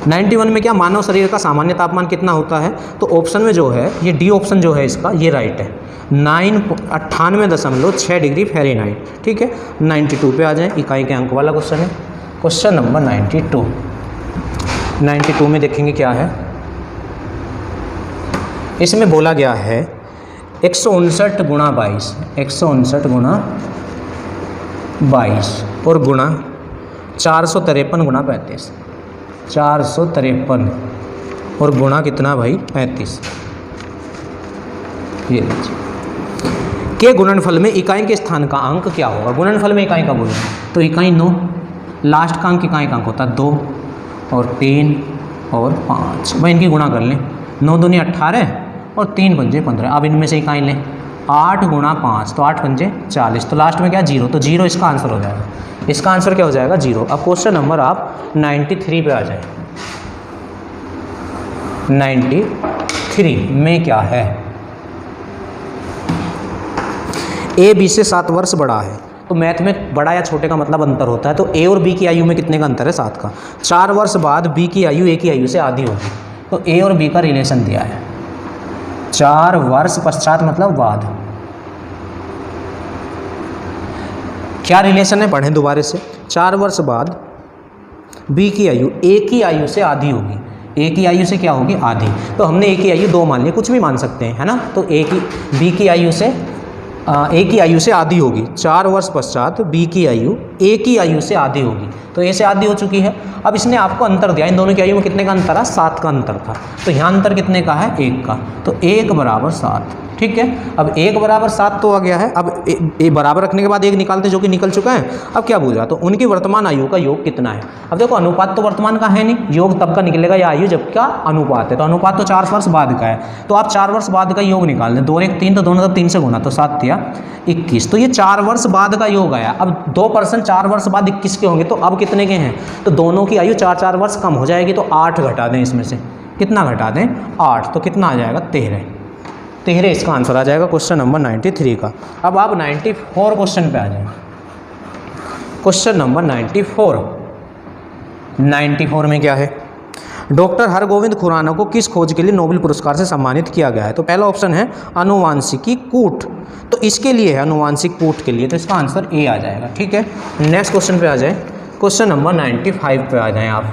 91 में क्या? मानव शरीर का सामान्य तापमान कितना होता है? तो ऑप्शन में जो है ये डी ऑप्शन जो है इसका, ये राइट है, 98.6 डिग्री फ़ारेनहाइट। ठीक है, 92 पे आ जाए। इकाई के अंक वाला क्वेश्चन है, क्वेश्चन नंबर 92। 92 में देखेंगे क्या है। इसमें बोला गया है 159 गुणा 22, 159 गुणा 22 और गुणा 453 गुणा 35, 453 और गुणा कितना भाई 35। ये लीजिए के गुणनफल में इकाई के स्थान का अंक क्या होगा। गुणनफल में इकाई का बोलना तो इकाई 9, लास्ट का अंक इकाई का अंक होता है 2 और 3 और 5। भाई इनकी गुणा कर लें, 9 दूनी 18 और 3 पंजे 15। अब इनमें से इकाई लें, 8 गुणा 5 तो 8 पंजे 40, तो लास्ट में क्या 0, तो 0 इसका आंसर हो जाएगा। इसका आंसर क्या हो जाएगा 0। अब क्वेश्चन नंबर आप 93 पे आ जाए। 93 में क्या है, ए बी से 7 वर्ष बड़ा है। तो मैथ में बड़ा या छोटे का मतलब अंतर होता है। तो ए और बी की आयु में कितने का अंतर है 7 का। 4 वर्ष बाद बी की आयु ए की आयु से आधी होगी। तो ए और बी का रिलेशन दिया है 4 वर्ष पश्चात मतलब बाद। क्या रिलेशन है पढ़ें दोबारा से। 4 वर्ष बाद बी की आयु ए की आयु से आधी होगी। ए की आयु से क्या होगी आधी। तो हमने ए की आयु 2 मान ली, कुछ भी मान सकते हैं है ना। तो बी की आयु से ए की आयु से आधी होगी। 4 वर्ष पश्चात बी की आयु ए की आयु से आधी होगी। तो ए से आधी हो चुकी है। अब इसने आपको अंतर दिया, इन दोनों की आयु में कितने का अंतर है 7 का अंतर था। तो यहाँ अंतर कितने का है 1 का। तो 1 बराबर 7, ठीक है। अब 1 बराबर 7 तो आ गया है। अब ए बराबर रखने के बाद 1 निकालते जो कि निकल चुका है। अब क्या पूछा, तो उनकी वर्तमान आयु का योग कितना है। अब देखो अनुपात तो वर्तमान का है नहीं, योग तब का निकलेगा या आयु जब का अनुपात है। तो अनुपात तो 4 वर्ष बाद का है। तो आप 4 वर्ष बाद का योग निकाल दें, 2 1 3, तो दोनों तब 3 से गुना, तो 7 दिया 21। तो ये 4 वर्ष बाद का योग आया। अब 2% 4 वर्ष बाद 21 के होंगे, तो अब कितने के हैं, तो दोनों की आयु 4 वर्ष कम हो जाएगी। तो 8 घटा दें इसमें से, कितना घटा दें 8, तो कितना आ जाएगा 13 इसका आंसर आ जाएगा क्वेश्चन नंबर 93 का। अब आप 94 क्वेश्चन पे आ जाए। क्वेश्चन नंबर 94 में क्या है, डॉक्टर हरगोविंद खुराना को किस खोज के लिए नोबेल पुरस्कार से सम्मानित किया गया है। तो पहला ऑप्शन है आनुवांशिकी कूट, तो इसके लिए है आनुवांशिक कूट के लिए, तो इसका आंसर ए आ जाएगा, ठीक है। नेक्स्ट क्वेश्चन पे आ जाए। क्वेश्चन नंबर 95 पे आ जाएं आप।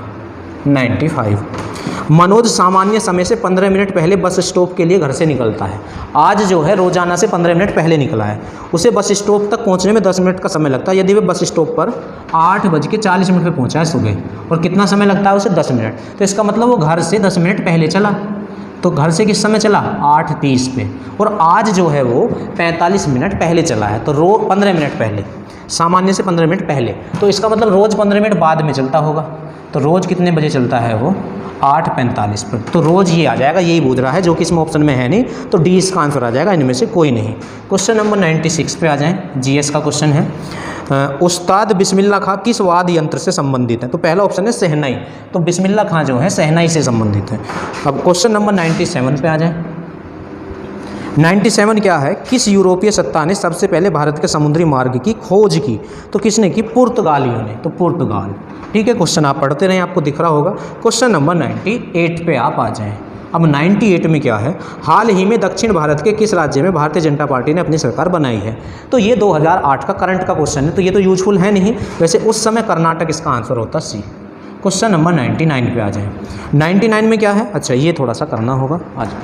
95, मनोज सामान्य समय से 15 मिनट पहले बस स्टॉप के लिए घर से निकलता है। आज जो है रोजाना से 15 मिनट पहले निकला है। उसे बस स्टॉप तक पहुंचने में 10 मिनट का समय लगता है। यदि वह बस स्टॉप पर 8:40 पे पहुंचा है सुबह, और कितना समय लगता है उसे 10 मिनट, तो इसका मतलब वो घर से 10 मिनट पहले चला। तो घर से किस समय चला 8:30 पे, और आज जो है वो 45 मिनट पहले चला है। तो 15 मिनट पहले, सामान्य से 15 मिनट पहले। तो इसका मतलब रोज़ 15 मिनट बाद में चलता होगा। तो रोज़ कितने बजे चलता है वो 8:45 पर। तो रोज़ ये आ जाएगा, यही पूछ रहा है, जो कि इसमें ऑप्शन में है नहीं। तो डी इसका आंसर आ जाएगा, इनमें से कोई नहीं। क्वेश्चन नंबर 96 पे आ जाएं। जीएस का क्वेश्चन है, उस्ताद बिस्मिल्लाह खां किस वाद्य यंत्र से संबंधित है। तो पहला ऑप्शन है शहनाई। तो बिस्मिल्लाह खां जो है शहनाई से संबंधित है। अब क्वेश्चन नंबर 97 पे आ जाएं। 97 क्या है, किस यूरोपीय सत्ता ने सबसे पहले भारत के समुद्री मार्ग की खोज की। तो किसने की, पुर्तगालियों ने। तो पुर्तगाल, ठीक है। क्वेश्चन आप पढ़ते रहें, आपको दिख रहा होगा। क्वेश्चन नंबर 98 पे आप आ जाएं। अब 98 में क्या है, हाल ही में दक्षिण भारत के किस राज्य में भारतीय जनता पार्टी ने अपनी सरकार बनाई है। तो ये 2008 का करंट का क्वेश्चन है, तो ये तो यूजफुल है नहीं। वैसे उस समय कर्नाटक इसका आंसर होता सी। क्वेश्चन नंबर 99 पे आ जाए। 99 में क्या है, अच्छा ये थोड़ा सा करना होगा, आ जाए।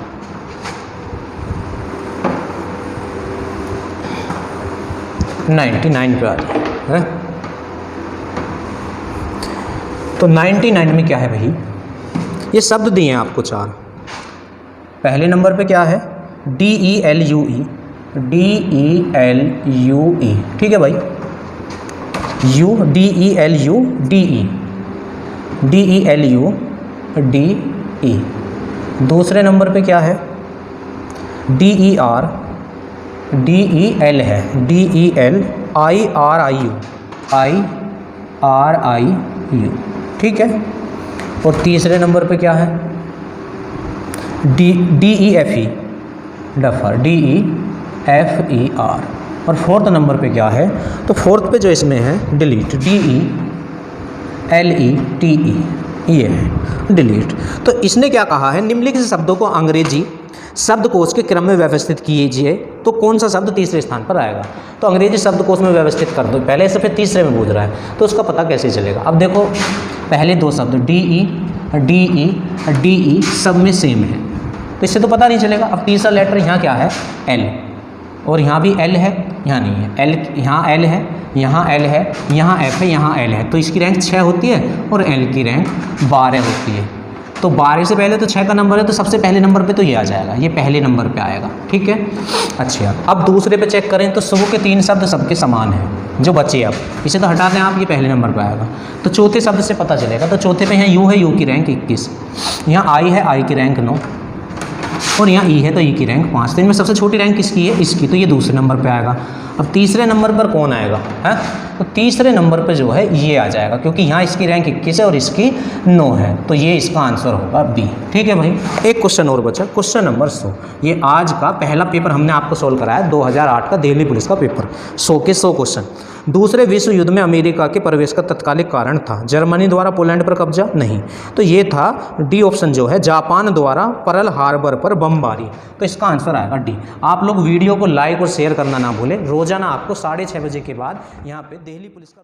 पे आ जाए। तो 99 में क्या है भाई, ये शब्द दिए हैं आपको 4। पहले नंबर पे क्या है, DELUE, DELUE, ठीक है भाई। DELUDE, DELUDE। दूसरे नंबर पे क्या है, DER, DEL है, DELIRIU, ठीक है। और तीसरे नंबर पे क्या है, DEFE, डफर, DEFER। और फोर्थ नंबर पे क्या है, तो फोर्थ पे जो इसमें है डिलीट, DELETE, ये है डिलीट। तो इसने क्या कहा है, निम्नलिखित शब्दों को अंग्रेजी शब्दकोश के क्रम में व्यवस्थित कीजिए, तो कौन सा शब्द तीसरे स्थान पर आएगा। तो अंग्रेजी शब्दकोश में व्यवस्थित कर दो पहले से, फिर तीसरे में पूछ रहा है, तो उसका पता कैसे चलेगा। अब देखो पहले 2 शब्द DE सब में सेम है, तो इससे तो पता नहीं चलेगा। अब तीसरा लेटर यहाँ क्या है, एल, और यहाँ भी एल है, यहाँ नहीं है एल, यहाँ एल है, यहाँ एल है, यहाँ एफ है, यहाँ एल है। तो इसकी रैंक 6 होती है और एल की रैंक 12 होती है। तो 12 से पहले तो 6 का नंबर है, तो सबसे पहले नंबर पे तो ये आ जाएगा, ये पहले नंबर पे आएगा, ठीक है। अच्छा, अब दूसरे पे चेक करें तो सुबह के 3 शब्द सबके समान हैं जो बचे। अब इसे तो हटा दें आप, ये पहले नंबर पे आएगा। तो चौथे शब्द से पता चलेगा। तो चौथे पे यहाँ यू है, यू की रैंक 21, यहाँ आई है, आई की रैंक 9, और यहाँ ई है तो ई की रैंक 5। तो इनमें सबसे छोटी रैंक किसकी है, इसकी, तो ये दूसरे नंबर पे आएगा। अब तीसरे नंबर पर कौन आएगा है, तो तीसरे नंबर पे जो है ये आ जाएगा, क्योंकि यहाँ इसकी रैंक 21 है और इसकी 9 है, तो ये इसका आंसर होगा बी, ठीक है भाई। एक क्वेश्चन और बचा, क्वेश्चन नंबर 100। ये आज का पहला पेपर हमने आपको सोल्व कराया, 2008 का दिल्ली पुलिस का पेपर, 100 के 100 क्वेश्चन। दूसरे विश्व युद्ध में अमेरिका के प्रवेश का तत्कालिक कारण था, जर्मनी द्वारा पोलैंड पर कब्जा, नहीं, तो ये था डी ऑप्शन जो है, जापान द्वारा पर्ल हार्बर पर बमबारी। तो इसका आंसर आएगा डी। आप लोग वीडियो को लाइक और शेयर करना ना भूलें। रोजाना आपको 6:30 बजे के बाद यहाँ पे दिल्ली पुलिस का